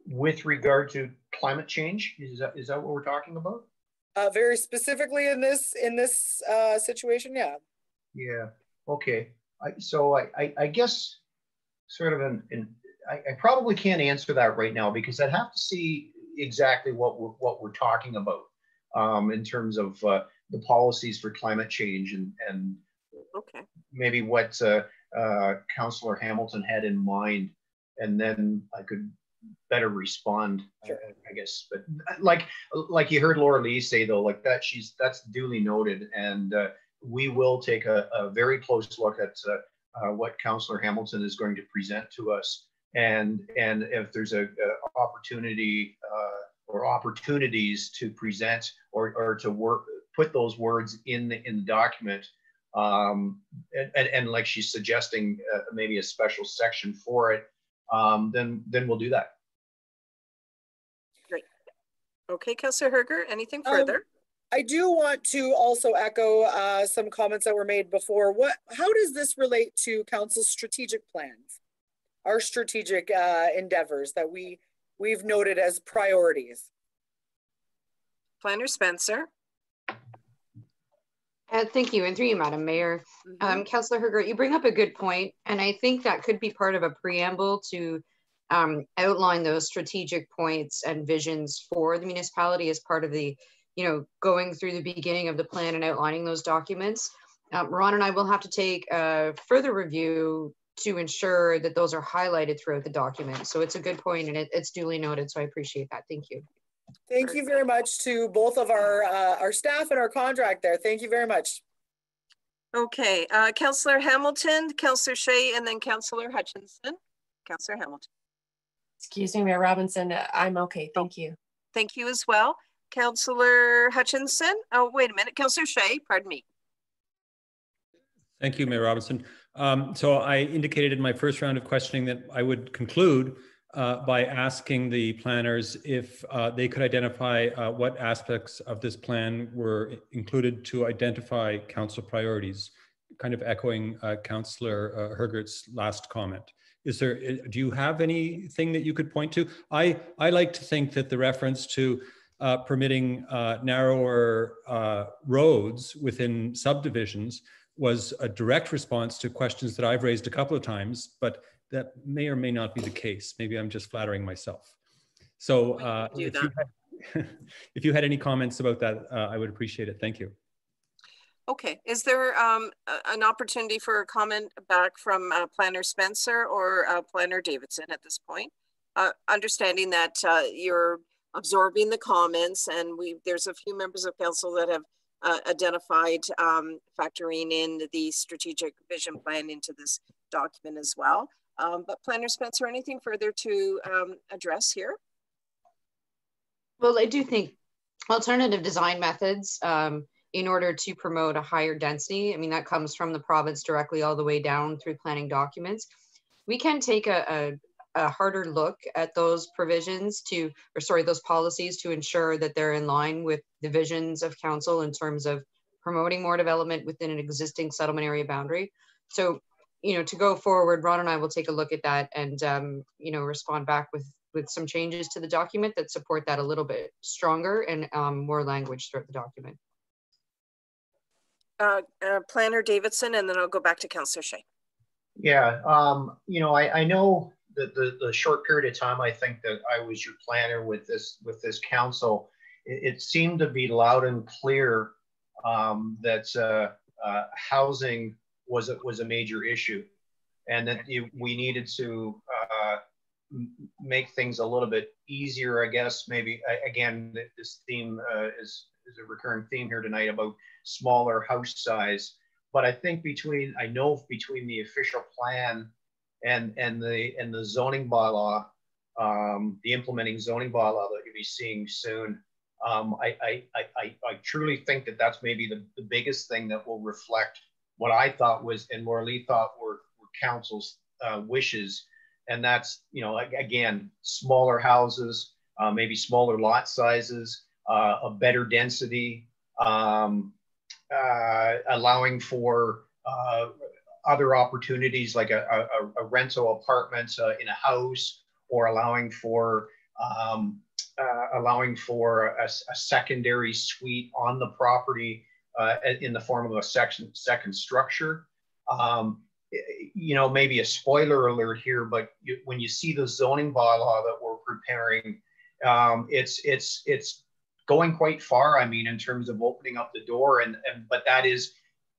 With regard to climate change, is that what we're talking about? Very specifically in this situation, yeah. Yeah. Okay. So I guess sort of I probably can't answer that right now because I'd have to see exactly what we're talking about in terms of the policies for climate change and okay, maybe what Councillor Hamilton had in mind, and then I could better respond, sure. I guess. But like you heard Laura Lee say though, like that's duly noted, and we will take a very close look at what Councillor Hamilton is going to present to us, and if there's a opportunity or opportunities to present or to put those words in the document, and like she's suggesting maybe a special section for it, then we'll do that. Great. Okay, Councillor Herger, anything further? I do want to also echo some comments that were made before. How does this relate to Council's strategic plans, our strategic endeavors that we've noted as priorities? Planner Spencer. Thank you, and through you, Madam Mayor. Councillor Herger, you bring up a good point, and I think that could be part of a preamble to outline those strategic points and visions for the municipality as part of the, going through the beginning of the plan and outlining those documents. Ron and I will have to take a further review to ensure that those are highlighted throughout the document. So it's a good point, and it's duly noted. So I appreciate that. Thank you. Thank you very much to both of our staff and our contract there. Thank you very much. Okay, Councillor Hamilton, Councillor Shea, and then Councillor Hutchinson. Councillor Hamilton. Excuse me, Mayor Robinson. I'm okay. Thank you. Thank you as well. Councillor Hutchinson. Oh, wait a minute. Councillor Shea, pardon me. Thank you, Mayor Robinson. So I indicated in my first round of questioning that I would conclude by asking the planners if they could identify what aspects of this plan were included to identify council priorities, kind of echoing Councillor Hergert's last comment. Do you have anything that you could point to? I like to think that the reference to permitting narrower roads within subdivisions was a direct response to questions that I've raised a couple of times, but that may or may not be the case. Maybe I'm just flattering myself. So if you had any comments about that, I would appreciate it. Thank you. Okay, is there an opportunity for a comment back from Planner Spencer or Planner Davidson at this point? Understanding that you're absorbing the comments, and there's a few members of council that have identified factoring in the strategic vision plan into this document as well. But Planner Spencer, anything further to address here? Well, I do think alternative design methods in order to promote a higher density, I mean, that comes from the province directly all the way down through planning documents. We can take a harder look at those provisions those policies to ensure that they're in line with the visions of council in terms of promoting more development within an existing settlement area boundary. So, to go forward, Ron and I will take a look at that and, respond back with some changes to the document that support that a little bit stronger and more language throughout the document. Planner Davidson, and then I'll go back to Councillor Shea. Yeah, I know that the short period of time I think that I was your planner with this council, it seemed to be loud and clear that housing was a major issue, and that we needed to make things a little bit easier. I guess maybe again this theme is a recurring theme here tonight about smaller house size. But I think between the official plan and the zoning bylaw, the implementing zoning bylaw that you'll be seeing soon, I truly think that that's maybe the biggest thing that will reflect what I thought was, and Morley thought were council's wishes. And that's, again, smaller houses, maybe smaller lot sizes, a better density, allowing for other opportunities like a rental apartment in a house, or allowing for a secondary suite on the property in the form of a second structure. Maybe a spoiler alert here, but when you see the zoning bylaw that we're preparing, it's going quite far. I mean, in terms of opening up the door, but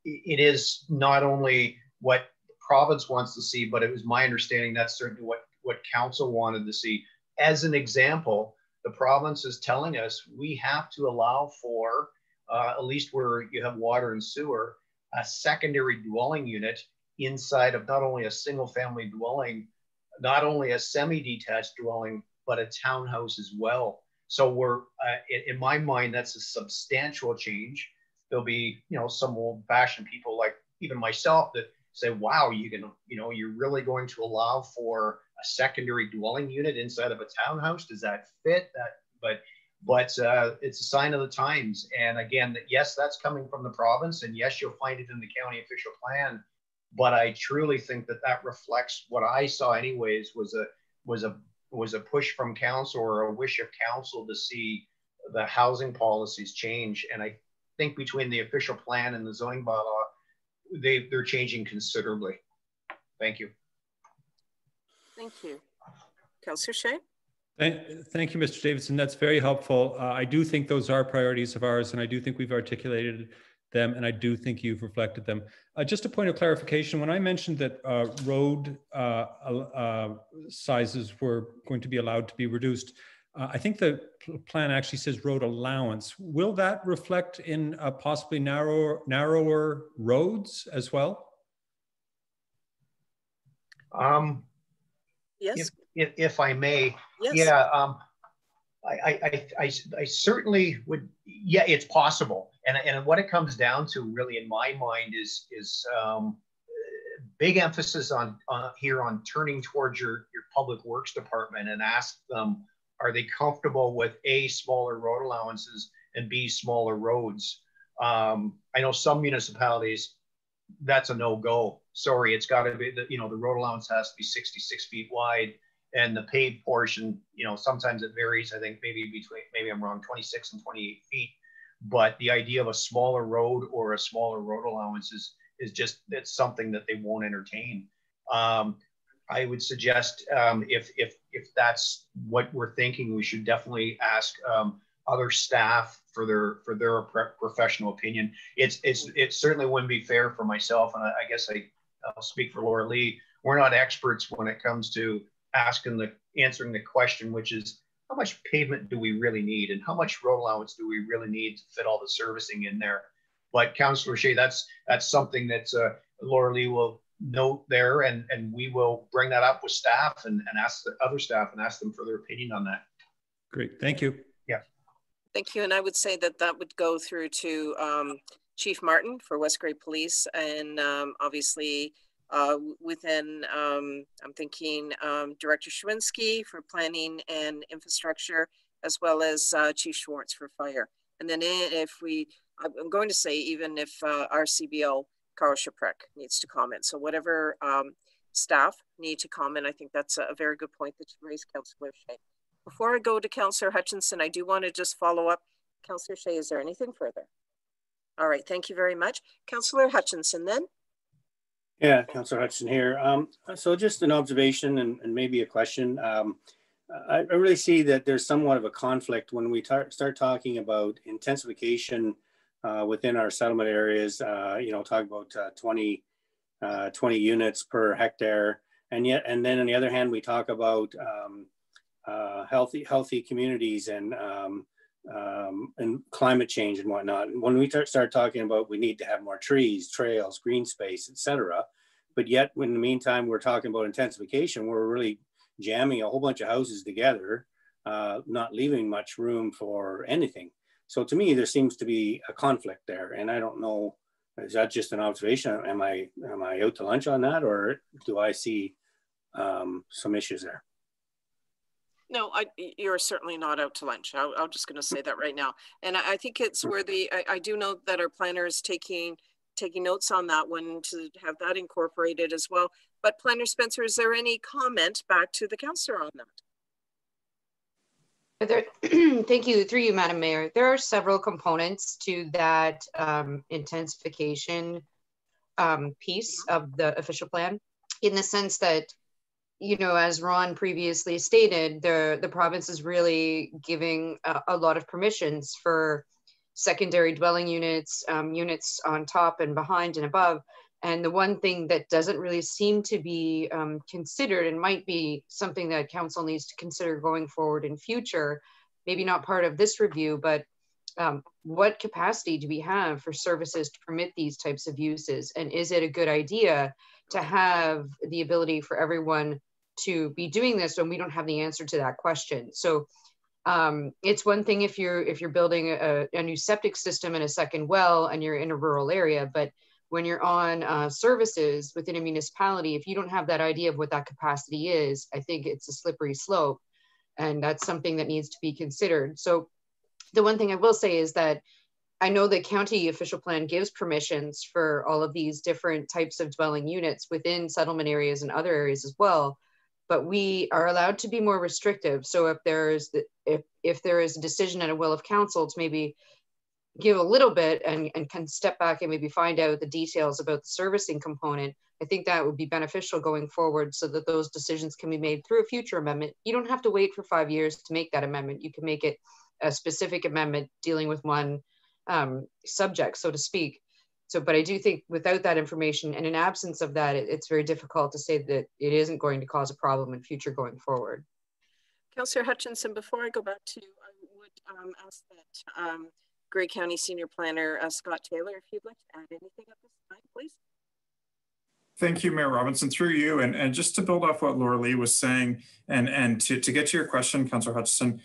it is not only what the province wants to see, but it was my understanding that's certainly what council wanted to see. As an example, the province is telling us we have to allow for, at least where you have water and sewer, a secondary dwelling unit inside of not only a single family dwelling, not only a semi-detached dwelling, but a townhouse as well. So we're, in my mind, that's a substantial change. There'll be, some old-fashioned people like even myself that say, "Wow, you're really going to allow for a secondary dwelling unit inside of a townhouse? Does that fit that?" But it's a sign of the times. And again, yes, that's coming from the province, and yes, you'll find it in the county official plan. But I truly think that reflects what I saw, anyways, was a push from council, or a wish of council to see the housing policies change. And I think between the official plan and the zoning bylaw, they're changing considerably. Thank you. Thank you. Councillor Shea? Thank you, Mr. Davidson. That's very helpful. I do think those are priorities of ours, and I do think we've articulated them, and I do think you've reflected them. Just a point of clarification, when I mentioned that road sizes were going to be allowed to be reduced, I think the plan actually says road allowance. Will that reflect in possibly narrower roads as well? Yes. If I may, yes. Yeah. I certainly would. Yeah, it's possible. And what it comes down to, really, in my mind, is big emphasis on here on turning towards your public works department and ask them, are they comfortable with A, smaller road allowances, and B, smaller roads? I know some municipalities, that's a no-go. Sorry, it's got to be the road allowance has to be 66 feet wide, and the paved portion, sometimes it varies. I think maybe I'm wrong, 26 and 28 feet. But the idea of a smaller road or a smaller road allowance is just, it's something that they won't entertain. I would suggest if that's what we're thinking, we should definitely ask other staff for their professional opinion. It certainly wouldn't be fair for myself, and I guess I'll speak for Laura Lee. We're not experts when it comes to answering the question, which is, how much pavement do we really need, and how much road allowance do we really need to fit all the servicing in there? But Councillor Shea, that's something that Laura Lee will note there, and we will bring that up with staff and ask the other staff and ask them for their opinion on that. Great, thank you. Yeah. Thank you, and I would say that would go through to Chief Martin for West Grey Police, and obviously within, I'm thinking Director Schwinski for Planning and Infrastructure, as well as Chief Schwartz for Fire. And then I'm going to say, even if our CBO, Carl Shaprek, needs to comment. So whatever staff need to comment, I think that's a very good point that you raised, Councillor Shea. Before I go to Councillor Hutchinson, I do want to just follow up. Councillor Shea, is there anything further? All right, thank you very much. Councillor Hutchinson then. Yeah, Councillor Hutchinson here. So just an observation and maybe a question. I really see that there's somewhat of a conflict when we start talking about intensification within our settlement areas, talk about 20 units per hectare. And then on the other hand, we talk about healthy communities and climate change and whatnot. And when we start talking about, we need to have more trees, trails, green space, etc. But yet, in the meantime, we're talking about intensification. We're really jamming a whole bunch of houses together, not leaving much room for anything. So to me, there seems to be a conflict there. And I don't know, is that just an observation? Am I out to lunch on that, or do I see some issues there? No, you're certainly not out to lunch. I'm just going to say that right now. And I think it's where I do know that our planner is taking notes on that one to have that incorporated as well. But Planner Spencer, is there any comment back to the councillor on that? Thank you, through you, Madam Mayor. There are several components to that intensification piece of the official plan, in the sense that, as Ron previously stated, the province is really giving a lot of permissions for secondary dwelling units, units on top and behind and above. And the one thing that doesn't really seem to be considered, and might be something that council needs to consider going forward in future, maybe not part of this review, but what capacity do we have for services to permit these types of uses? And is it a good idea to have the ability for everyone to be doing this when we don't have the answer to that question? So it's one thing if you're building a new septic system and a second well and you're in a rural area, but when you're on services within a municipality, if you don't have that idea of what that capacity is, I think it's a slippery slope, and that's something that needs to be considered. So the one thing I will say is that I know the county official plan gives permissions for all of these different types of dwelling units within settlement areas and other areas as well, but we are allowed to be more restrictive. So if there is a decision and a will of council to maybe give a little bit and can step back and maybe find out the details about the servicing component, I think that would be beneficial going forward, so that those decisions can be made through a future amendment. You don't have to wait for 5 years to make that amendment. You can make it a specific amendment dealing with one subject, so to speak. So, but I do think without that information and in absence of that, it's very difficult to say that it isn't going to cause a problem in future going forward. Councillor Hutchinson, before I go back to you, I would ask that Grey County Senior Planner Scott Taylor, if you'd like to add anything at this time, please. Thank you, Mayor Robinson, through you. And just to build off what Laura Lee was saying, and to get to your question, Councillor Hutchinson,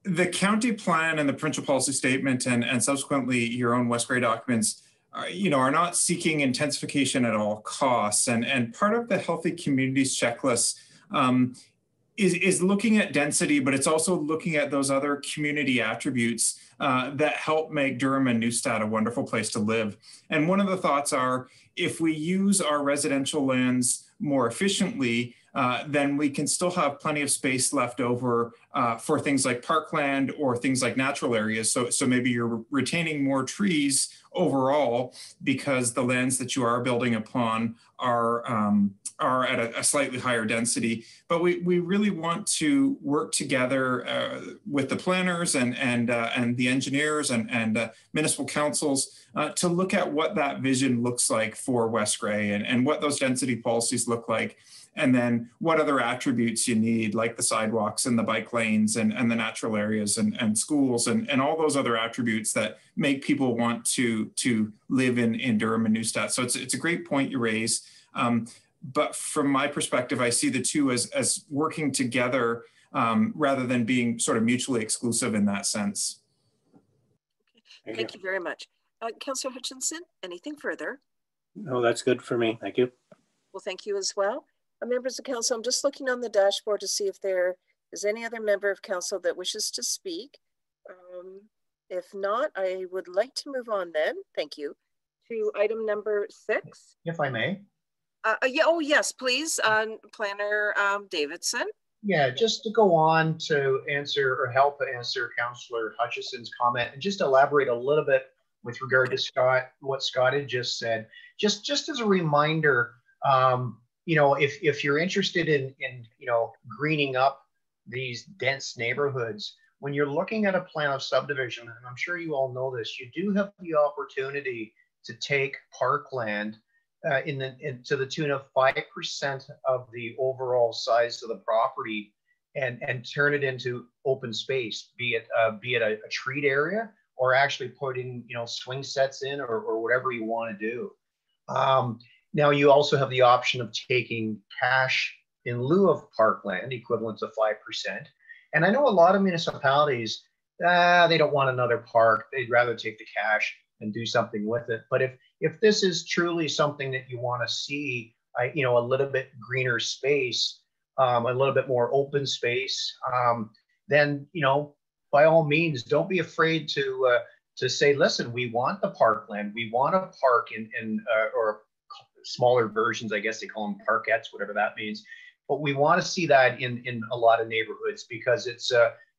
the county plan and the provincial policy statement and subsequently your own West Grey documents are not seeking intensification at all costs. And part of the Healthy Communities checklist is looking at density, but it's also looking at those other community attributes that help make Durham and Neustadt a wonderful place to live. And one of the thoughts are, if we use our residential lands more efficiently, then we can still have plenty of space left over for things like parkland or things like natural areas. So maybe you're retaining more trees overall because the lands that you are building upon are at a slightly higher density. But we really want to work together with the planners and the engineers and municipal councils to look at what that vision looks like for West Grey and what those density policies look like. And then what other attributes you need, like the sidewalks and the bike lanes and the natural areas and schools and all those other attributes that make people want to live in Durham and Neustadt. So it's a great point you raise. But from my perspective, I see the two as working together rather than being sort of mutually exclusive in that sense. Okay. Thank you very much. Councillor Hutchinson, anything further? No, that's good for me. Thank you. Well, thank you as well. Members of council, I'm just looking on the dashboard to see if there is any other member of council that wishes to speak. If not, I would like to move on then, thank you, to item number 6. If I may. Yeah, oh yes, please, Planner Davidson. Yeah, just to go on to answer or help answer Councillor Hutchinson's comment and just elaborate a little bit with regard to what Scott had just said. Just as a reminder, if you're interested in greening up these dense neighborhoods, when you're looking at a plan of subdivision, and I'm sure you all know this, you do have the opportunity to take parkland to the tune of 5% of the overall size of the property and turn it into open space, be it a treat area or actually putting swing sets in or whatever you want to do. Now you also have the option of taking cash in lieu of parkland, equivalent to 5%. And I know a lot of municipalities, they don't want another park. They'd rather take the cash and do something with it. But if this is truly something that you want to see, a little bit greener space, a little bit more open space, then by all means, don't be afraid to say, listen, we want the parkland, we want a park or smaller versions, I guess they call them parkettes, whatever that means. But we want to see that in a lot of neighborhoods because it's,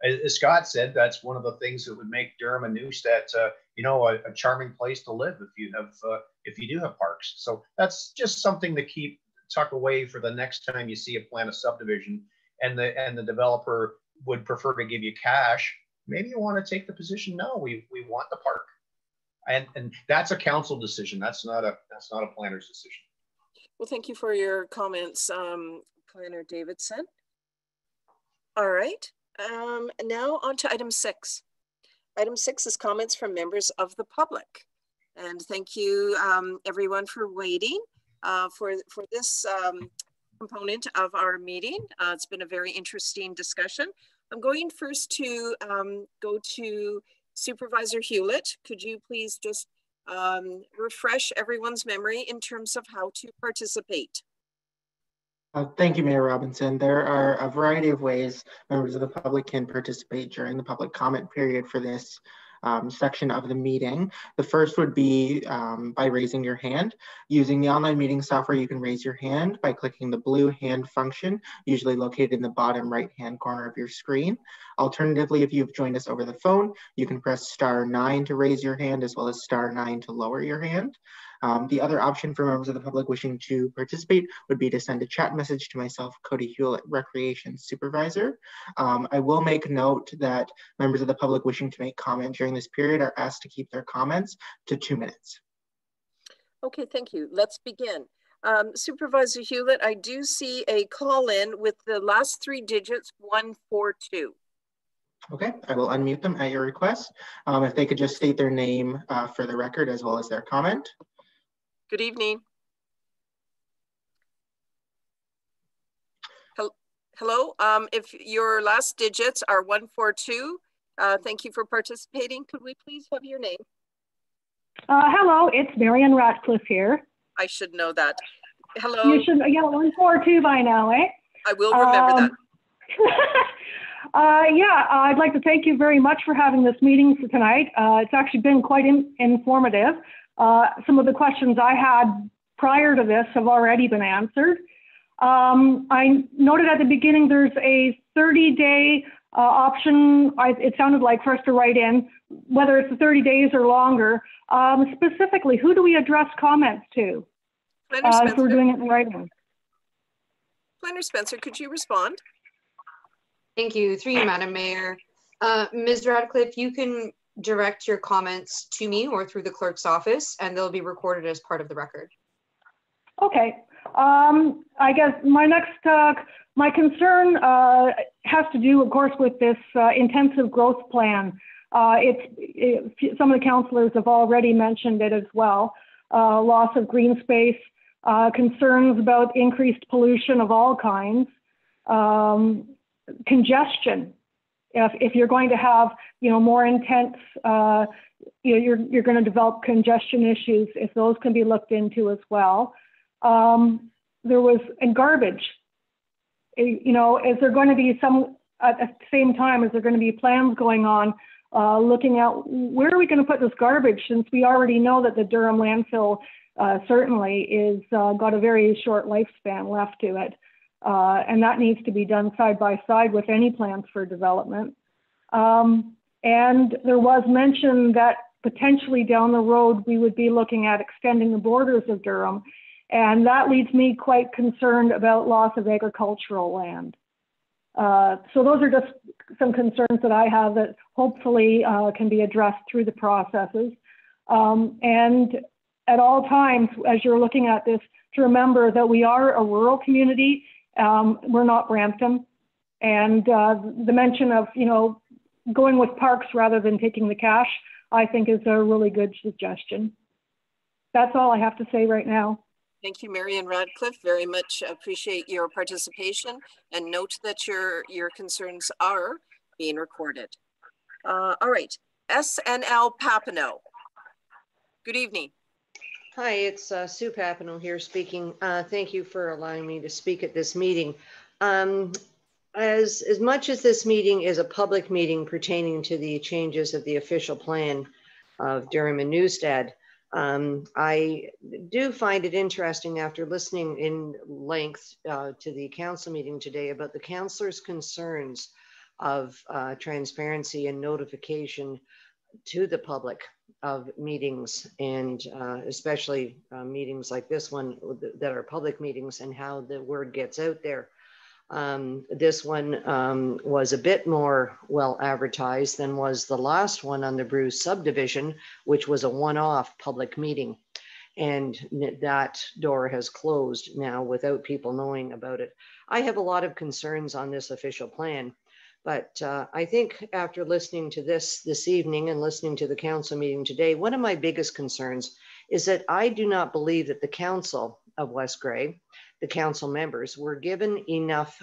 as Scott said, that's one of the things that would make Durham and Neustadt, a charming place to live if you do have parks. So that's just something to tuck away for the next time you see a plan of subdivision and the developer would prefer to give you cash. Maybe you want to take the position, no, we want the park. And that's a council decision. That's not a planner's decision. Well, thank you for your comments, Planner Davidson. All right, now on to item 6. Item 6 is comments from members of the public. And thank you everyone for waiting for this component of our meeting. It's been a very interesting discussion. I'm going first to go to Supervisor Hewlett. Could you please just refresh everyone's memory in terms of how to participate? Thank you, Mayor Robinson. There are a variety of ways members of the public can participate during the public comment period for this section of the meeting. The first would be by raising your hand. Using the online meeting software, you can raise your hand by clicking the blue hand function, usually located in the bottom right-hand corner of your screen. Alternatively, if you've joined us over the phone, you can press *9 to raise your hand as well as *9 to lower your hand. The other option for members of the public wishing to participate would be to send a chat message to myself, Cody Hewlett, Recreation Supervisor. I will make note that members of the public wishing to make comment during this period are asked to keep their comments to 2 minutes. Okay, thank you. Let's begin. Supervisor Hewlett, I do see a call in with the last 3 digits, 142. Okay, I will unmute them at your request. If they could just state their name for the record as well as their comment. Good evening. Hello, if your last digits are 142, thank you for participating. Could we please have your name? Hello, it's Marion Ratcliffe here. I should know that. Hello. You should, yeah, 142 by now, eh? I will remember that. Yeah, I'd like to thank you very much for having this meeting for tonight. It's actually been quite informative. Some of the questions I had prior to this have already been answered. I noted at the beginning there's a 30-day option. It sounded like for us to write in, whether it's 30 days or longer. Specifically, who do we address comments to? If we're doing it in writing. Planner Spencer, could you respond? Thank you. Through you, Madam Mayor. Ms. Radcliffe, you can direct your comments to me or through the clerk's office, and they'll be recorded as part of the record. Okay. I guess my next, my concern has to do, of course, with this intensive growth plan. Some of the councillors have already mentioned it as well. Loss of green space, concerns about increased pollution of all kinds, congestion. If you're going to have, more intense, you're going to develop congestion issues. If those can be looked into as well. And garbage. Is there going to be some at the same time? Is there going to be plans going on looking at where are we going to put this garbage? Since we already know that the Durham landfill certainly is got a very short lifespan left to it. And that needs to be done side by side with any plans for development. And there was mention that potentially down the road, we would be looking at extending the borders of Durham. And that leaves me quite concerned about loss of agricultural land. So those are just some concerns that I have that hopefully can be addressed through the processes. And at all times, as you're looking at this, to remember that we are a rural community. We're not Brampton. And the mention of, going with parks rather than taking the cash, I think is a really good suggestion. That's all I have to say right now. Thank you, Marion Radcliffe. Very much appreciate your participation and note that your concerns are being recorded. All right, SNL Papineau. Good evening. Hi, it's Sue Papineau here speaking. Thank you for allowing me to speak at this meeting. As much as this meeting is a public meeting pertaining to the changes of the official plan of Durham and Newstead, I do find it interesting after listening in length to the council meeting today about the councillors' concerns of transparency and notification to the public of meetings, and especially meetings like this one that are public meetings, and how the word gets out there. This one was a bit more well advertised than was the last one on the Bruce subdivision, which was a one-off public meeting. And that door has closed now without people knowing about it. I have a lot of concerns on this official plan, but I think after listening to this evening and listening to the council meeting today, one of my biggest concerns is that I do not believe that the council of West Grey, the council members, were given enough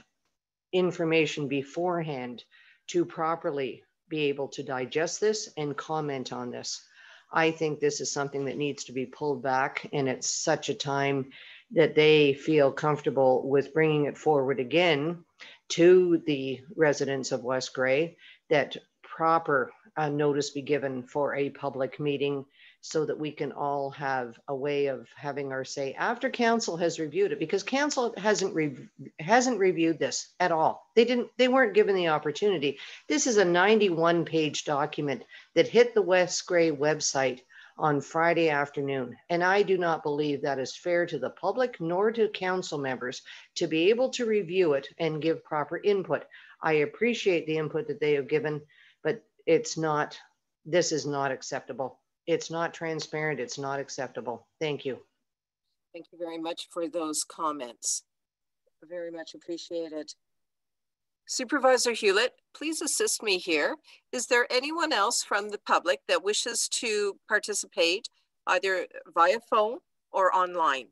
information beforehand to properly be able to digest this and comment on this. I think this is something that needs to be pulled back, and it's such a time that they feel comfortable with bringing it forward again to the residents of West Grey, that proper notice be given for a public meeting so that we can all have a way of having our say after council has reviewed it, because council hasn't reviewed this at all. They weren't given the opportunity. This is a 91-page document that hit the West Grey website on Friday afternoon. And I do not believe that is fair to the public nor to council members to be able to review it and give proper input. I appreciate the input that they have given, but this is not acceptable. It's not transparent. It's not acceptable. Thank you. Thank you very much for those comments. Very much appreciated. Supervisor Hewlett, please assist me here. Is there anyone else from the public that wishes to participate either via phone or online?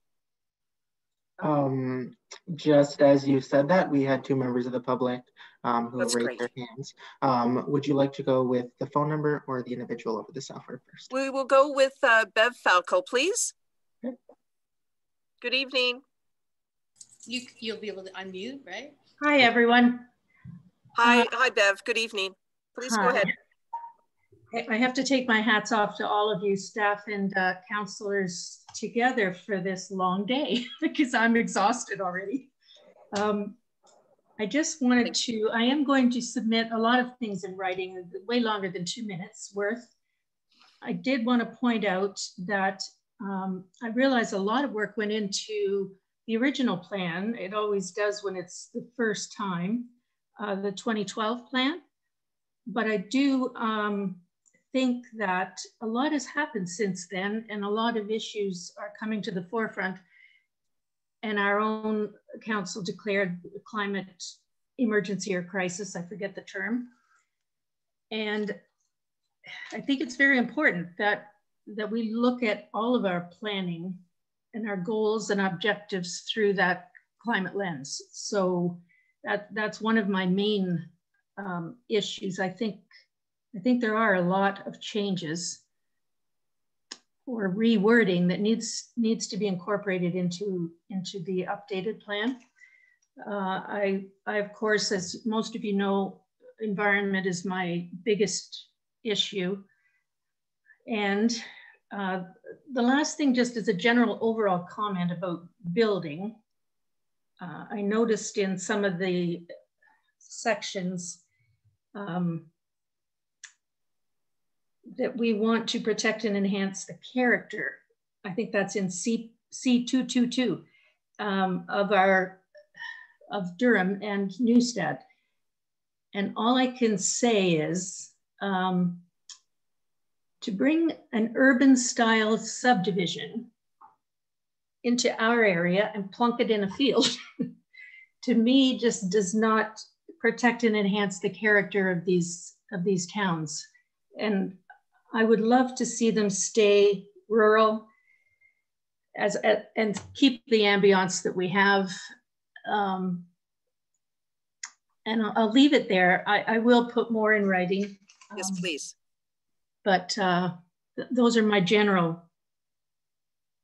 Just as you said that, we had 2 members of the public who That's raised great. their hands. Would you like to go with the phone number or the individual over the software first? We will go with Bev Falco, please. Okay. Good evening. You'll be able to unmute, right? Hi, everyone. Hi, Bev. Good evening. Please hi. Go ahead. I have to take my hats off to all of you staff and counselors together for this long day because I'm exhausted already. I just wanted to, I am going to submit a lot of things in writing, way longer than 2 minutes worth. I did want to point out that I realized a lot of work went into the original plan. It always does when it's the first time, the 2012 plan. But I do think that a lot has happened since then, and a lot of issues are coming to the forefront. And our own council declared climate emergency or crisis, I forget the term. And I think it's very important that we look at all of our planning and our goals and objectives through that climate lens. So that's one of my main issues. I think there are a lot of changes or rewording that needs to be incorporated into the updated plan. I of course, as most of you know, environment is my biggest issue. And the last thing, just as a general overall comment about building, I noticed in some of the sections that we want to protect and enhance the character. I think that's in C222 of Durham and Newstead. And all I can say is to bring an urban style subdivision into our area and plunk it in a field, to me, just does not protect and enhance the character of these towns. And I would love to see them stay rural and keep the ambiance that we have. And I'll leave it there. I will put more in writing. Yes, please. But those are my general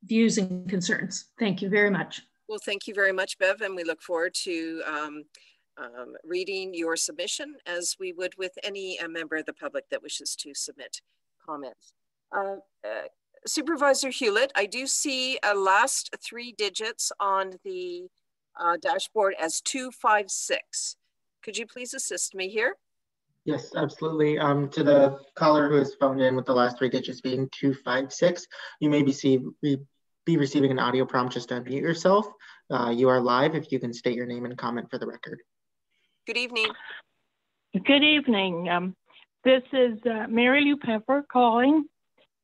views and concerns. Thank you very much. Well, thank you very much, Bev, and we look forward to reading your submission as we would with any member of the public that wishes to submit comments. Supervisor Hewlett, I do see a last 3 digits on the dashboard as 256. Could you please assist me here? Yes, absolutely. To the caller who has phoned in with the last 3 digits being 256, you may be receiving an audio prompt. Just to unmute yourself. You are live if you can state your name and comment for the record. Good evening. Good evening. This is Mary Lou Pepper calling,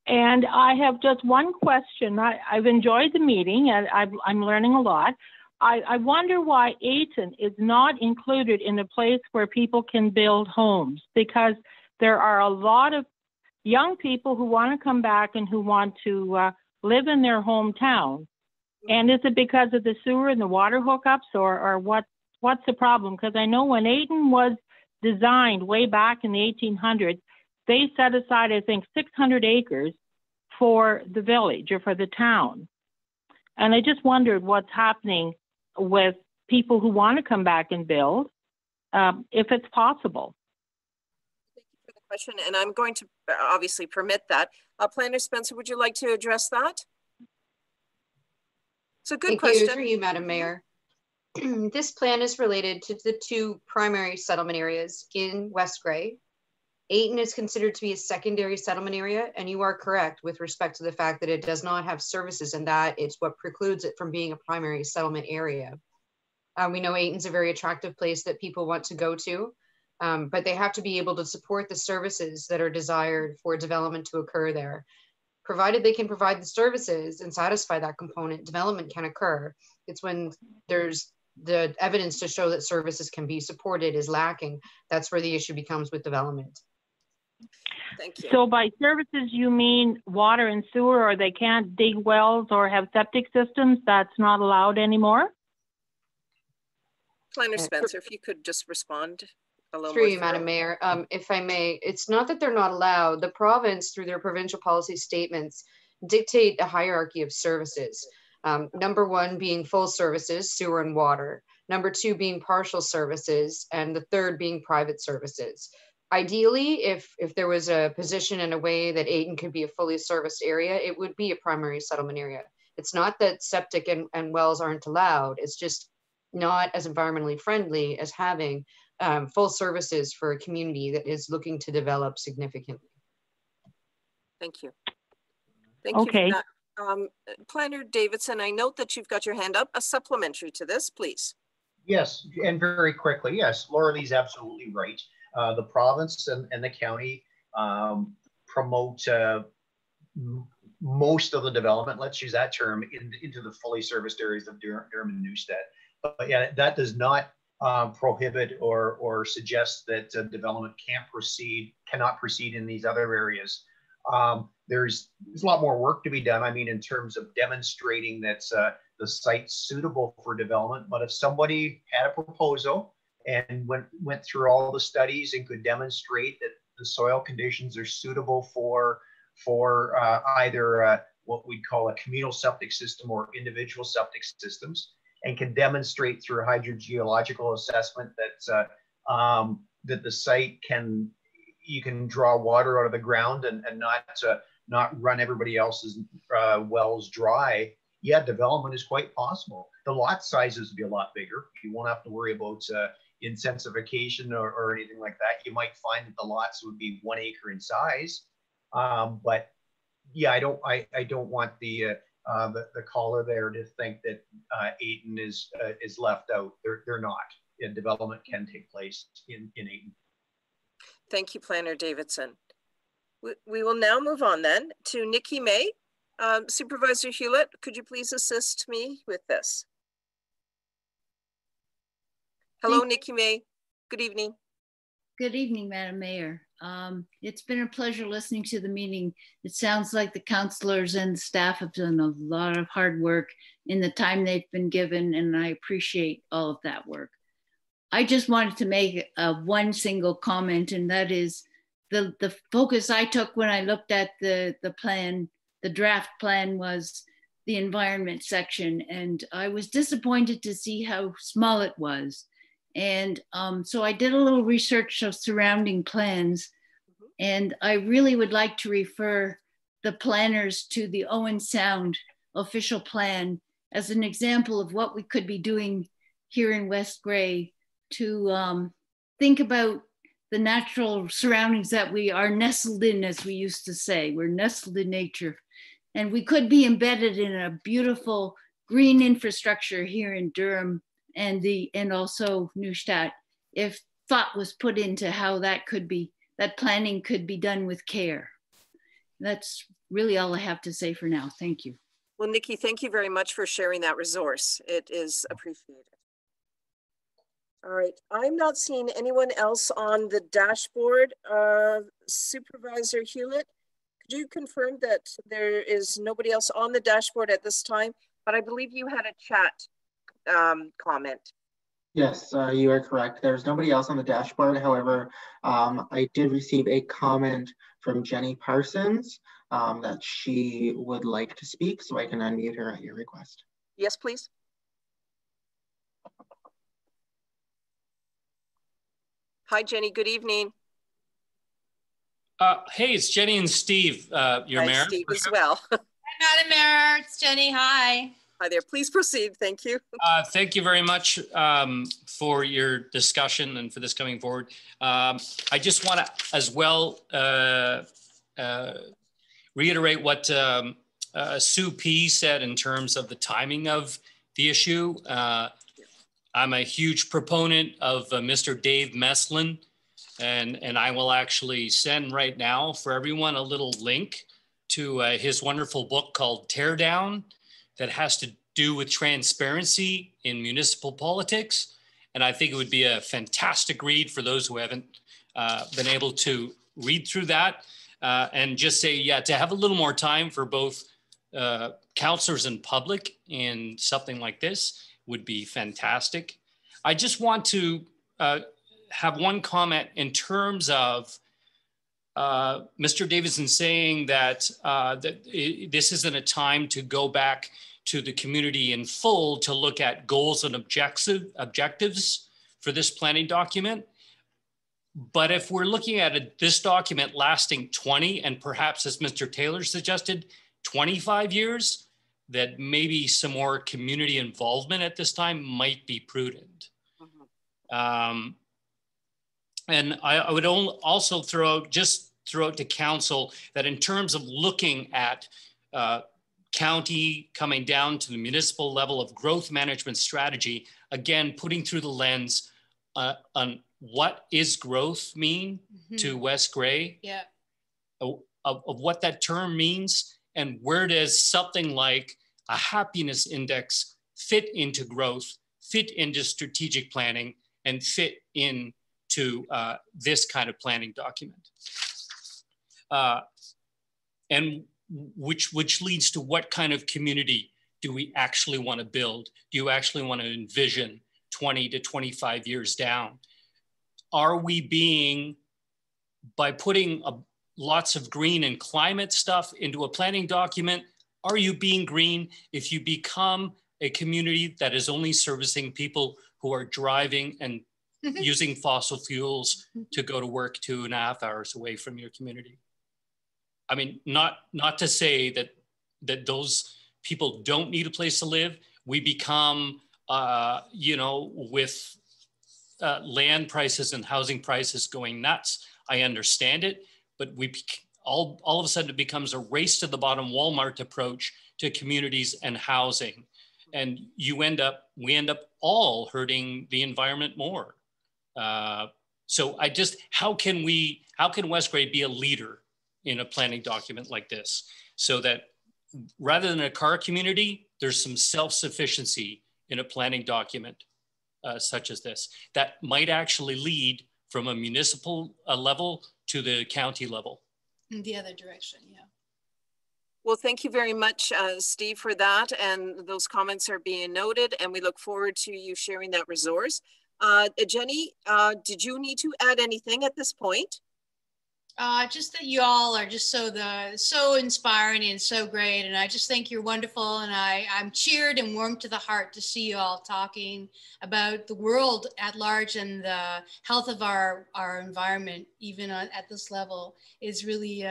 and I have just one question. I've enjoyed the meeting and I'm learning a lot. I wonder why Ayton is not included in a place where people can build homes, because there are a lot of young people who want to come back and who want to live in their hometown. And is it because of the sewer and the water hookups, or what's the problem? Because I know when Ayton was designed way back in the 1800s, they set aside, I think, 600 acres for the village or for the town. And I just wondered what's happening with people who want to come back and build, if it's possible. Thank you for the question, and I'm going to obviously permit that. Planner Spencer, would you like to address that? It's a good question. Thank you, through you, Madam Mayor. This plan is related to the 2 primary settlement areas in West Grey. Ayton is considered to be a secondary settlement area, and you are correct with respect to the fact that it does not have services, and that it's what precludes it from being a primary settlement area. We know Ayton's a very attractive place that people want to go to, but they have to be able to support the services that are desired for development to occur there. Provided they can provide the services and satisfy that component, development can occur. It's when there's the evidence to show that services can be supported is lacking. That's where the issue becomes with development. Thank you. So by services, you mean water and sewer, or they can't dig wells or have septic systems? That's not allowed anymore? Planner Spencer, if you could just respond a little Through more. you, Madam Mayor, if I may, it's not that they're not allowed. The province, through their provincial policy statements, dictate a hierarchy of services. Number one being full services, sewer and water. Number two being partial services, and the third being private services. Ideally, if there was a position in a way that Ayton could be a fully serviced area, it would be a primary settlement area. It's not that septic and wells aren't allowed. It's just not as environmentally friendly as having full services for a community that is looking to develop significantly. Thank you. Thank you for that. Planner Davidson, I note that you've got your hand up. A supplementary to this, please. Yes, and very quickly, yes, Laura Lee's absolutely right. The province and the county promote most of the development, let's use that term, into the fully serviced areas of Durham and Newstead. But yeah, that does not prohibit or suggest that development cannot proceed in these other areas. There's a lot more work to be done. I mean, in terms of demonstrating that the site's suitable for development. But if somebody had a proposal and went through all the studies and could demonstrate that the soil conditions are suitable for either what we'd call a communal septic system or individual septic systems, and can demonstrate through a hydrogeological assessment that that the site you can draw water out of the ground and not run everybody else's wells dry, yeah, development is quite possible. The lot sizes would be a lot bigger. You won't have to worry about intensification or anything like that. You might find that the lots would be 1 acre in size, but yeah, I don't want the caller there to think that Ayton is left out. They're not. And development can take place in Ayton. Thank you, Planner Davidson. We will now move on then to Nikki May. Supervisor Hewlett, could you please assist me with this? Hello, Nikki May. Good evening. Good evening, Madam Mayor. It's been a pleasure listening to the meeting. It sounds like the councilors and the staff have done a lot of hard work in the time they've been given, and I appreciate all of that work. I just wanted to make one single comment, and that is the focus I took when I looked at the plan, the draft plan, was the environment section, and I was disappointed to see how small it was. And so I did a little research of surrounding plans, and I really would like to refer the planners to the Owen Sound official plan as an example of what we could be doing here in West Grey to think about the natural surroundings that we are nestled in, as we used to say. We're nestled in nature, and we could be embedded in a beautiful green infrastructure here in Durham and also Neustadt, if thought was put into how that planning could be done with care. That's really all I have to say for now. Thank you. Well, Nikki, thank you very much for sharing that resource. It is appreciated. All right, I'm not seeing anyone else on the dashboard. Supervisor Hewlett, could you confirm that there is nobody else on the dashboard at this time? But I believe you had a chat comment. Yes, you are correct. There's nobody else on the dashboard. However, I did receive a comment from Jenny Parsons that she would like to speak, so I can unmute her at your request. Yes, please. Hi, Jenny. Good evening. Hey, it's Jenny and Steve, your mayor. Steve as well. Hi, Madam Mayor. It's Jenny. Hi. Hi there, please proceed. Thank you. Thank you very much for your discussion and for this coming forward. I just want to as well reiterate what Sue P said in terms of the timing of the issue. I'm a huge proponent of Mr. Dave Meslin, and I will actually send right now for everyone a little link to his wonderful book called Tear Down that has to do with transparency in municipal politics. And I think it would be a fantastic read for those who haven't been able to read through that. And just say, yeah, to have a little more time for both counselors and public in something like this would be fantastic. I just want to have one comment in terms of Mr. Davidson saying that, this isn't a time to go back to the community in full to look at goals and objectives for this planning document. But if we're looking at this document lasting 20 and perhaps, as Mr. Taylor suggested, 25 years, that maybe some more community involvement at this time might be prudent. And I would also throw out to council that in terms of looking at county coming down to the municipal level of growth management strategy, again, putting through the lens on what is growth mean to West Grey, of what that term means, and where does something like a happiness index fit into growth, fit into strategic planning, and fit into this kind of planning document. And which leads to what kind of community do we actually want to build? Do you actually want to envision 20 to 25 years down? Are we being, by putting lots of green and climate stuff into a planning document, are you being green if you become a community that is only servicing people who are driving and using fossil fuels to go to work 2.5 hours away from your community? I mean, not to say that those people don't need a place to live. We become, with land prices and housing prices going nuts. I understand it, but all of a sudden it becomes a race to the bottom Walmart approach to communities and housing. And we end up all hurting the environment more. So how can West Grey be a leader in a planning document like this, so that rather than a car community, there's some self-sufficiency in a planning document such as this that might actually lead from a municipal level to the county level. In the other direction, yeah. Well, thank you very much, Steve, for that. And those comments are being noted, and we look forward to you sharing that resource. Jenny, did you need to add anything at this point? Just that you all are just so inspiring and so great, and I just think you're wonderful, and I'm cheered and warmed to the heart to see you all talking about the world at large, and the health of our environment, even at this level, is really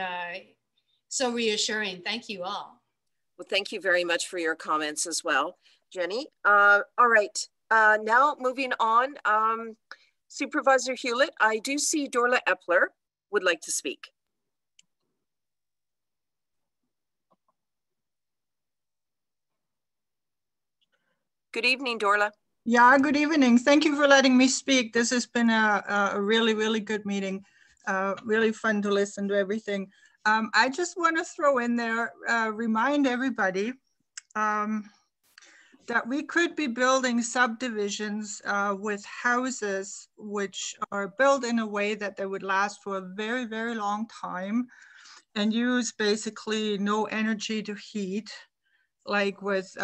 so reassuring. Thank you all. Well, thank you very much for your comments as well, Jenny. All right, now moving on, Supervisor Hewlett, I do see Dorla Epler would like to speak. Good evening, Dorla. Yeah, good evening. Thank you for letting me speak. This has been a really, really good meeting. Really fun to listen to everything. I just want to throw in there, remind everybody that we could be building subdivisions with houses which are built in a way that they would last for a very, very long time and use basically no energy to heat, like with,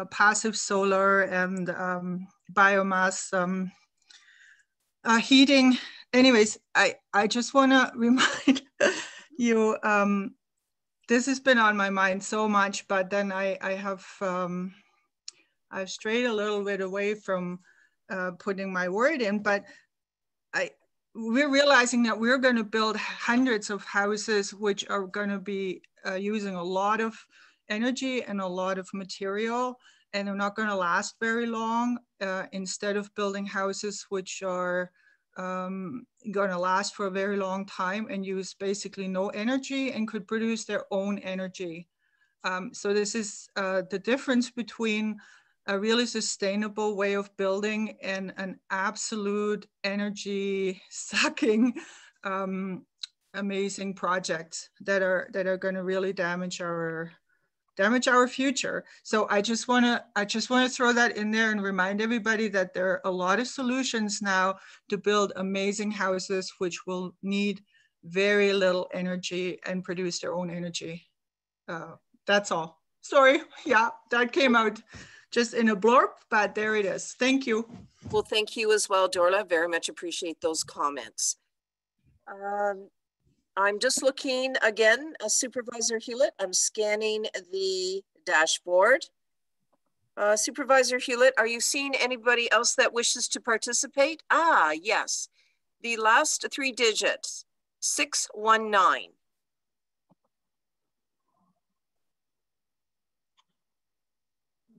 passive solar and biomass heating. Anyways, I just want to remind you, this has been on my mind so much, but then I've strayed a little bit away from putting my word in, but we're realizing that we're going to build hundreds of houses which are going to be using a lot of energy and a lot of material, and they're not going to last very long. Instead of building houses which are going to last for a very long time and use basically no energy and could produce their own energy. So this is the difference between a really sustainable way of building and an absolute energy sucking amazing projects that are going to really damage our future. So I just want to throw that in there and remind everybody that there are a lot of solutions now to build amazing houses which will need very little energy and produce their own energy. That's all. Sorry, yeah, that came out just in a blurb, but there it is. Thank you. Well, thank you as well, Dorla. Very much appreciate those comments. I'm just looking again, Supervisor Hewlett. I'm scanning the dashboard. Supervisor Hewlett, are you seeing anybody else that wishes to participate? Ah, yes. The last 3 digits, 619.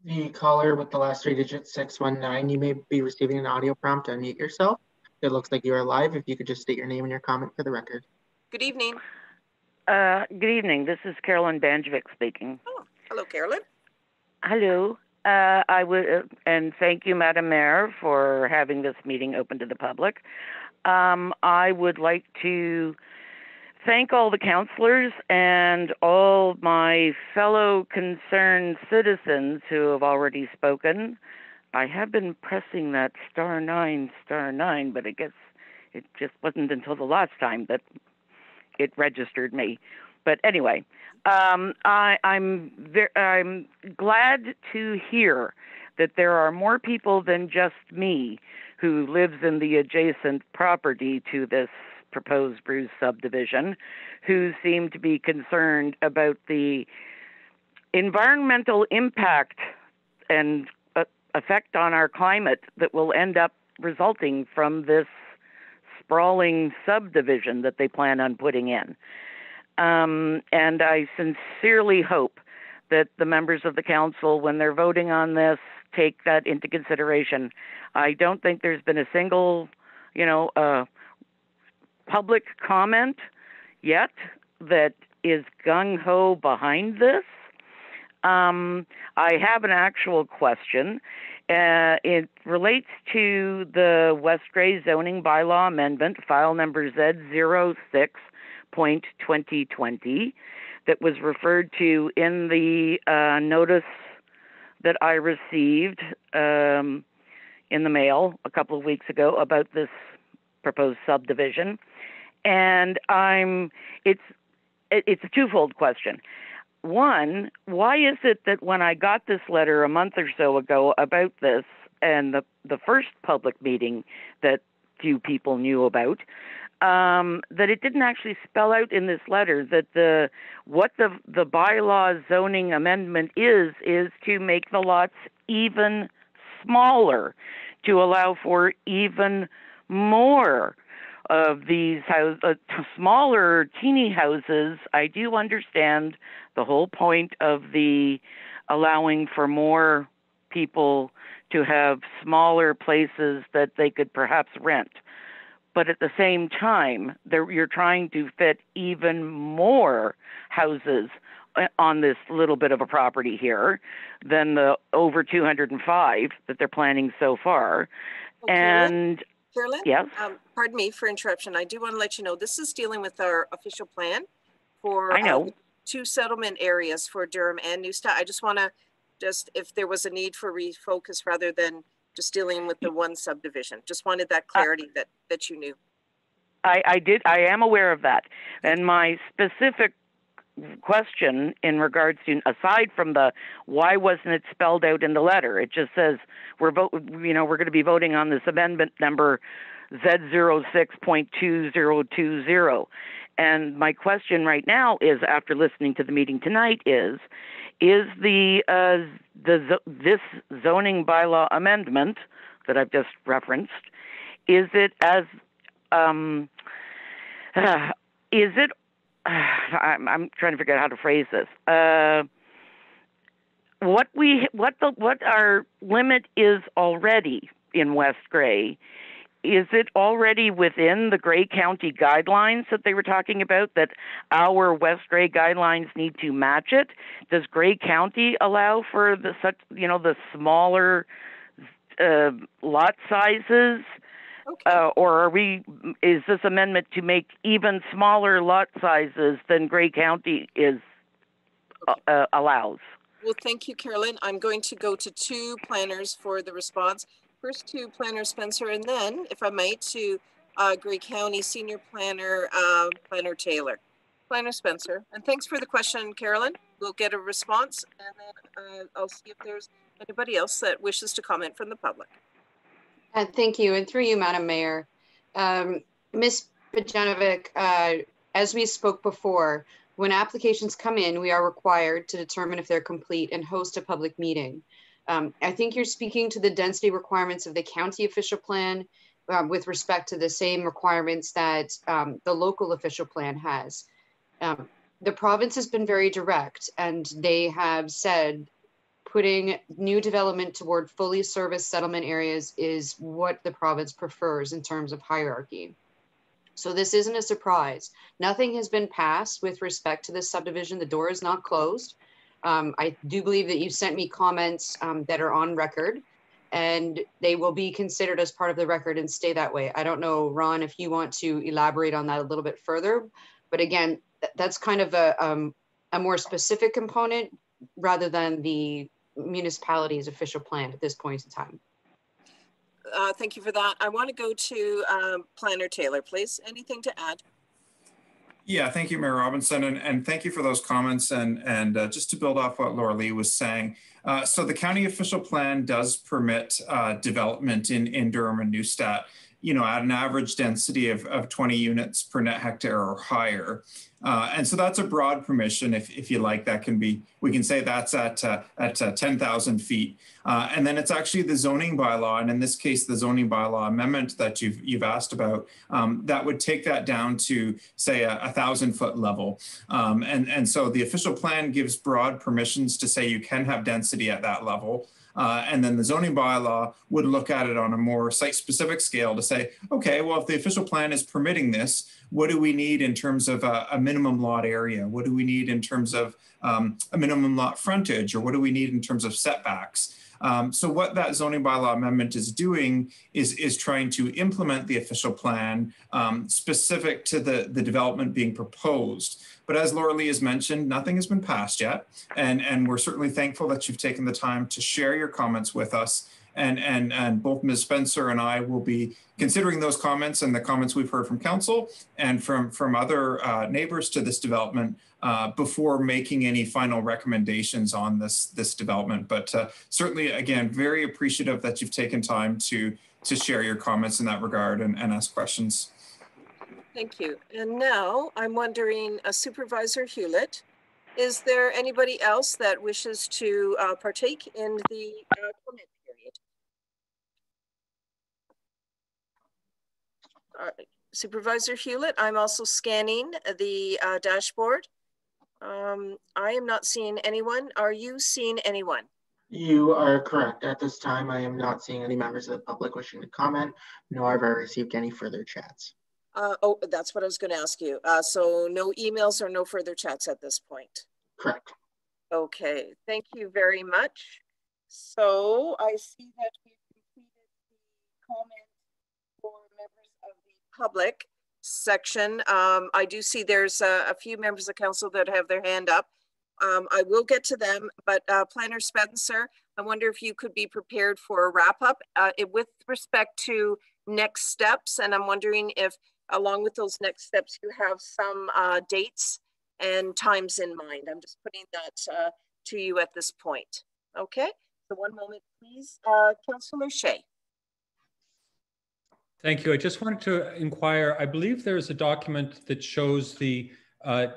The caller with the last 3 digits, 619, you may be receiving an audio prompt to unmute yourself. It looks like you are live. If you could just state your name and your comment for the record. Good evening. Good evening. This is Carolyn Banjovic speaking. Oh, hello, Carolyn. Hello. I would, and thank you, Madam Mayor, for having this meeting open to the public. I would like to thank all the councillors and all my fellow concerned citizens who have already spoken. I have been pressing that *9, *9, but I guess it just wasn't until the last time that it registered me. But anyway, I'm glad to hear that there are more people than just me who lives in the adjacent property to this proposed Bruce subdivision who seem to be concerned about the environmental impact and effect on our climate that will end up resulting from this sprawling subdivision that they plan on putting in. And I sincerely hope that the members of the council, when they're voting on this, take that into consideration. I don't think there's been a single, public comment yet that is gung-ho behind this. I have an actual question. It relates to the West Grey zoning bylaw amendment, file number Z06.2020, that was referred to in the notice that I received in the mail a couple of weeks ago about this proposed subdivision. And it's a twofold question. One, why is it that when I got this letter a month or so ago about this, and the first public meeting that few people knew about, that it didn't actually spell out in this letter that what the bylaw zoning amendment is to make the lots even smaller, to allow for even more of these smaller, teeny houses. I do understand the whole point of the allowing for more people to have smaller places that they could perhaps rent. But at the same time, you're trying to fit even more houses on this little bit of a property here than the over 205 that they're planning so far. Okay. And Carolyn, yes. Pardon me for interruption. I do want to let you know this is dealing with our official plan for I know. 2 settlement areas for Durham and Neustadt. I just want to if there was a need for refocus rather than just dealing with the one subdivision. Just wanted that clarity that you knew. I am aware of that. And my specific question in regards to, aside from the why wasn't it spelled out in the letter, it just says we're going to be voting on this amendment number Z06.2020. And my question right now is, after listening to the meeting tonight, is this zoning bylaw amendment that I've just referenced, is it as I'm trying to figure out how to phrase this. what our limit is already in West Grey, is it already within the Grey County guidelines that they were talking about, that our West Grey guidelines need to match it? Does Grey County allow for the smaller lot sizes? Okay. Or is this amendment to make even smaller lot sizes than Grey County allows? Well, thank you, Carolyn. I'm going to go to two planners for the response. First to Planner Spencer, and then, if I might, to Grey County Senior Planner, Planner Taylor. Planner Spencer, and thanks for the question, Carolyn. We'll get a response, and then I'll see if there's anybody else that wishes to comment from the public. Thank you, and through you, Madam Mayor. Ms. Bojanovic, as we spoke before, when applications come in, we are required to determine if they're complete and host a public meeting. I think you're speaking to the density requirements of the county official plan with respect to the same requirements that the local official plan has. The province has been very direct, and they have said putting new development toward fully serviced settlement areas is what the province prefers in terms of hierarchy. So this isn't a surprise. Nothing has been passed with respect to this subdivision. The door is not closed. I do believe that you sent me comments that are on record, and they will be considered as part of the record and stay that way. I don't know, Ron, if you want to elaborate on that a little bit further, but again, that's kind of a more specific component rather than the municipality's official plan at this point in time. Thank you for that. I want to go to Planner Taylor, please. Anything to add? Yeah, thank you, Mayor Robinson, and thank you for those comments. And just to build off what Laura Lee was saying, so the county official plan does permit development in Durham and Neustadt, at an average density of 20 units per net hectare or higher. And so that's a broad permission, if you like. That can be, we can say that's at 10,000 feet. And then it's actually the zoning bylaw, and in this case, the zoning bylaw amendment that you've asked about, that would take that down to, say, a 1,000-foot level. And so the official plan gives broad permissions to say you can have density at that level. And then the zoning bylaw would look at it on a more site-specific scale to say, okay, well, if the official plan is permitting this, what do we need in terms of a minimum lot area? What do we need in terms of a minimum lot frontage? Or what do we need in terms of setbacks? So what that zoning bylaw amendment is doing is trying to implement the official plan specific to the development being proposed. But as Laura Lee has mentioned, nothing has been passed yet. And we're certainly thankful that you've taken the time to share your comments with us. And both Ms. Spencer and I will be considering those comments and the comments we've heard from council and from other neighbors to this development before making any final recommendations on this development. But certainly, again, very appreciative that you've taken time to share your comments in that regard and ask questions. Thank you. And now I'm wondering, Supervisor Hewlett, is there anybody else that wishes to partake in the comment period? Supervisor Hewlett, I'm also scanning the dashboard. I am not seeing anyone. Are you seeing anyone? You are correct. At this time, I am not seeing any members of the public wishing to comment, nor have I received any further chats. Oh, that's what I was going to ask you. So no emails or no further chats at this point? Correct. Okay, thank you very much. So I see that we've completed the comment for members of the public section. I do see there's a few members of council that have their hand up. I will get to them, but Planner Spencer, I wonder if you could be prepared for a wrap up with respect to next steps. And I'm wondering if along with those next steps, you have some dates and times in mind. I'm just putting that to you at this point. Okay, so one moment, please. Councillor Shea. Thank you. I just wanted to inquire, I believe there's a document that shows the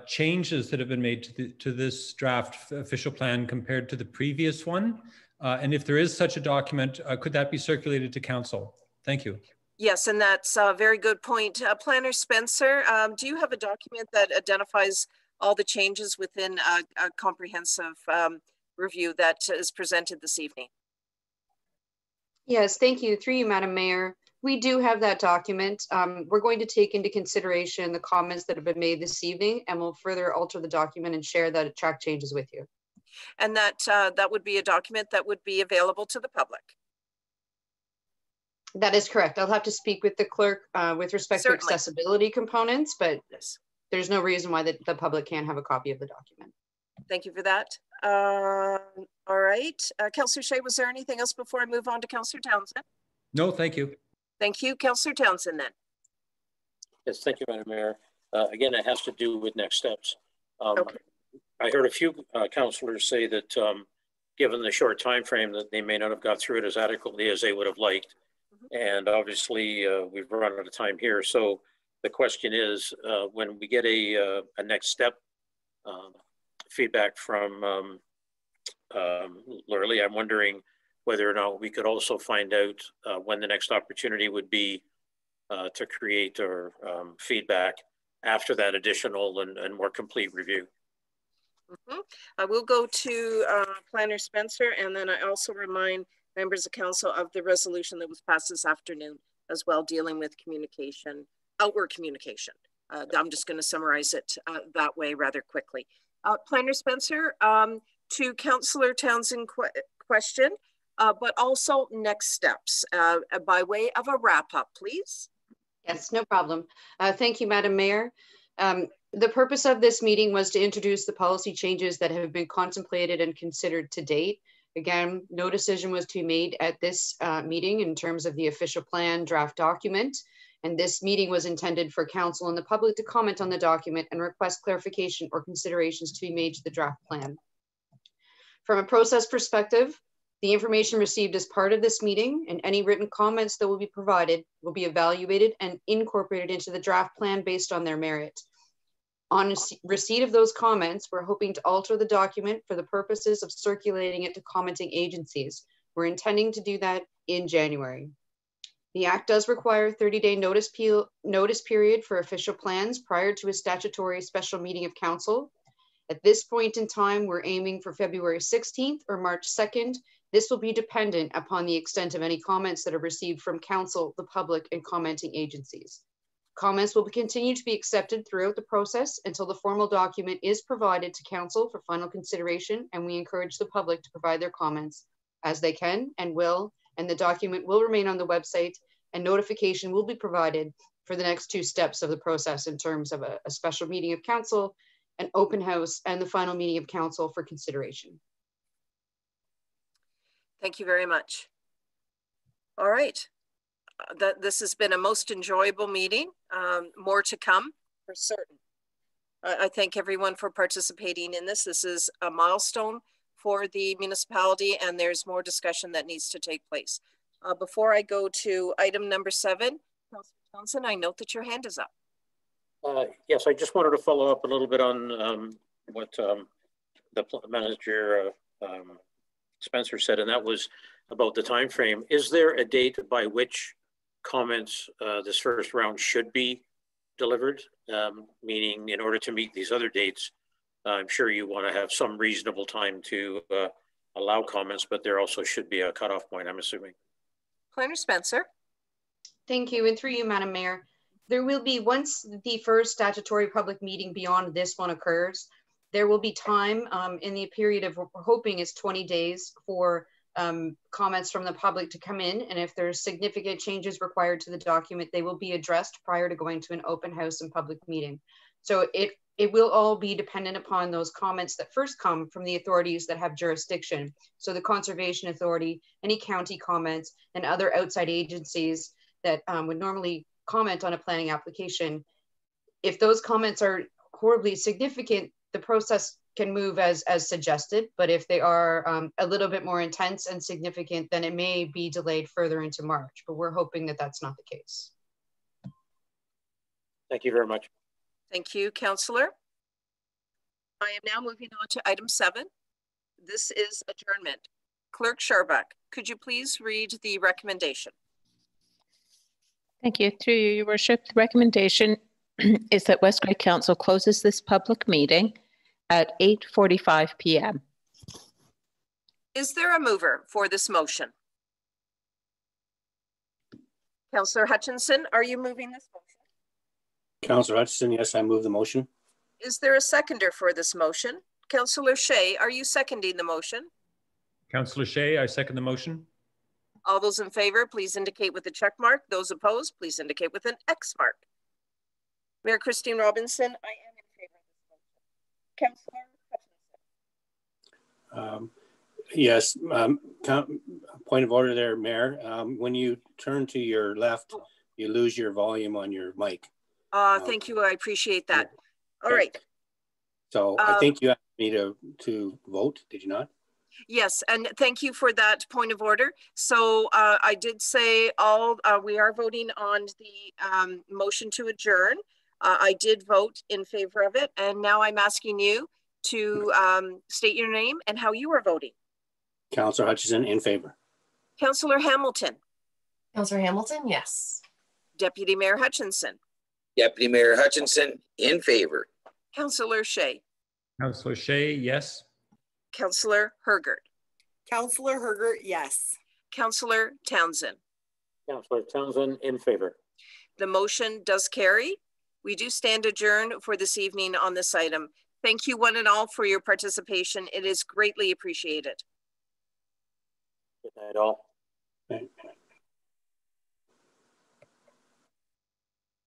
changes that have been made to this draft official plan compared to the previous one. And if there is such a document, could that be circulated to council? Thank you. Yes, and that's a very good point. Planner Spencer, do you have a document that identifies all the changes within a comprehensive review that is presented this evening. Yes, thank you. Through you, Madam Mayor. We do have that document. We're going to take into consideration the comments that have been made this evening, and we'll further alter the document and share the track changes with you. And that would be a document that would be available to the public. That is correct. I'll have to speak with the clerk with respect Certainly. to accessibility components, but yes, there's no reason why the public can't have a copy of the document. Thank you for that. All right. Councillor Shea, was there anything else before I move on to Councillor Townsend? No, thank you. Thank you. Councillor Townsend then. Yes, thank you, Madam Mayor. Again, it has to do with next steps. Okay. I heard a few councillors say that given the short time frame that they may not have got through it as adequately as they would have liked. And obviously we've run out of time here. So the question is, when we get a next step feedback from Lurley, I'm wondering whether or not we could also find out when the next opportunity would be to create or feedback after that additional and more complete review. I will go to Planner Spencer, and then I also remind members of council of the resolution that was passed this afternoon as well, dealing with communication, outward communication. I'm just going to summarize it that way rather quickly. Planner Spencer, to Councillor Townsend question, but also next steps by way of a wrap up, please. Yes, no problem. Thank you, Madam Mayor. The purpose of this meeting was to introduce the policy changes that have been contemplated and considered to date. Again, no decision was to be made at this meeting in terms of the official plan draft document. And this meeting was intended for council and the public to comment on the document and request clarification or considerations to be made to the draft plan. From a process perspective, the information received as part of this meeting and any written comments that will be provided will be evaluated and incorporated into the draft plan based on their merit. On receipt of those comments, we're hoping to alter the document for the purposes of circulating it to commenting agencies. We're intending to do that in January. The Act does require a 30-day notice period for official plans prior to a statutory special meeting of council. At this point in time, we're aiming for February 16th or March 2nd. This will be dependent upon the extent of any comments that are received from council, the public, and commenting agencies. Comments will continue to be accepted throughout the process until the formal document is provided to council for final consideration, and we encourage the public to provide their comments as they can and will, and the document will remain on the website, and notification will be provided for the next two steps of the process in terms of a special meeting of council, an open house, and the final meeting of council for consideration. Thank you very much. All right. This has been a most enjoyable meeting. More to come for certain. I thank everyone for participating in this. This is a milestone for the municipality, and there's more discussion that needs to take place. Before I go to item number 7, Councillor Johnson, I note that your hand is up. Yes, I just wanted to follow up a little bit on what the manager Spencer said, and that was about the time frame. Is there a date by which comments this first round should be delivered? Meaning, in order to meet these other dates, I'm sure you want to have some reasonable time to allow comments, but there also should be a cutoff point, I'm assuming. Planner Spencer. Thank you, and through you, Madam Mayor. There will be, once the first statutory public meeting beyond this one occurs, there will be time in the period of, we're hoping is 20 days for comments from the public to come in. And if there's significant changes required to the document, they will be addressed prior to going to an open house and public meeting. So it will all be dependent upon those comments that first come from the authorities that have jurisdiction. So the Conservation Authority, any county comments, and other outside agencies that would normally comment on a planning application. If those comments are horribly significant, the process can move as suggested, but if they are a little bit more intense and significant, then it may be delayed further into March, but we're hoping that that's not the case. Thank you very much. Thank you, Councillor. I am now moving on to item 7. This is adjournment. Clerk Sharbuck, could you please read the recommendation? Thank you. Through you, Your Worship, the recommendation is that West Grey Council closes this public meeting at 8:45 p.m. Is there a mover for this motion? Councillor Hutchinson, are you moving this motion? Councillor Hutchinson, yes, I move the motion. Is there a seconder for this motion? Councillor Shea, are you seconding the motion? Councillor Shea, I second the motion. All those in favor, please indicate with a check mark. Those opposed, please indicate with an X mark. Mayor Christine Robinson, I am in favor of this motion. Councillor Hutchinson. Yes, point of order there, Mayor. When you turn to your left, you lose your volume on your mic. Thank you, I appreciate that. All right. So I think you asked me to vote, did you not? Yes, and thank you for that point of order. So I did say we are voting on the motion to adjourn. I did vote in favor of it, and now I'm asking you to state your name and how you are voting. Councillor Hutchinson, in favor. Councillor Hamilton. Councillor Hamilton, yes. Deputy Mayor Hutchinson. Deputy Mayor Hutchinson, in favor. Councillor Shea. Councillor Shea, yes. Councillor Hergert. Councillor Hergert, yes. Councillor Townsend. Councillor Townsend, in favor. The motion does carry. We do stand adjourned for this evening on this item. Thank you one and all for your participation. It is greatly appreciated. Good night all. Okay.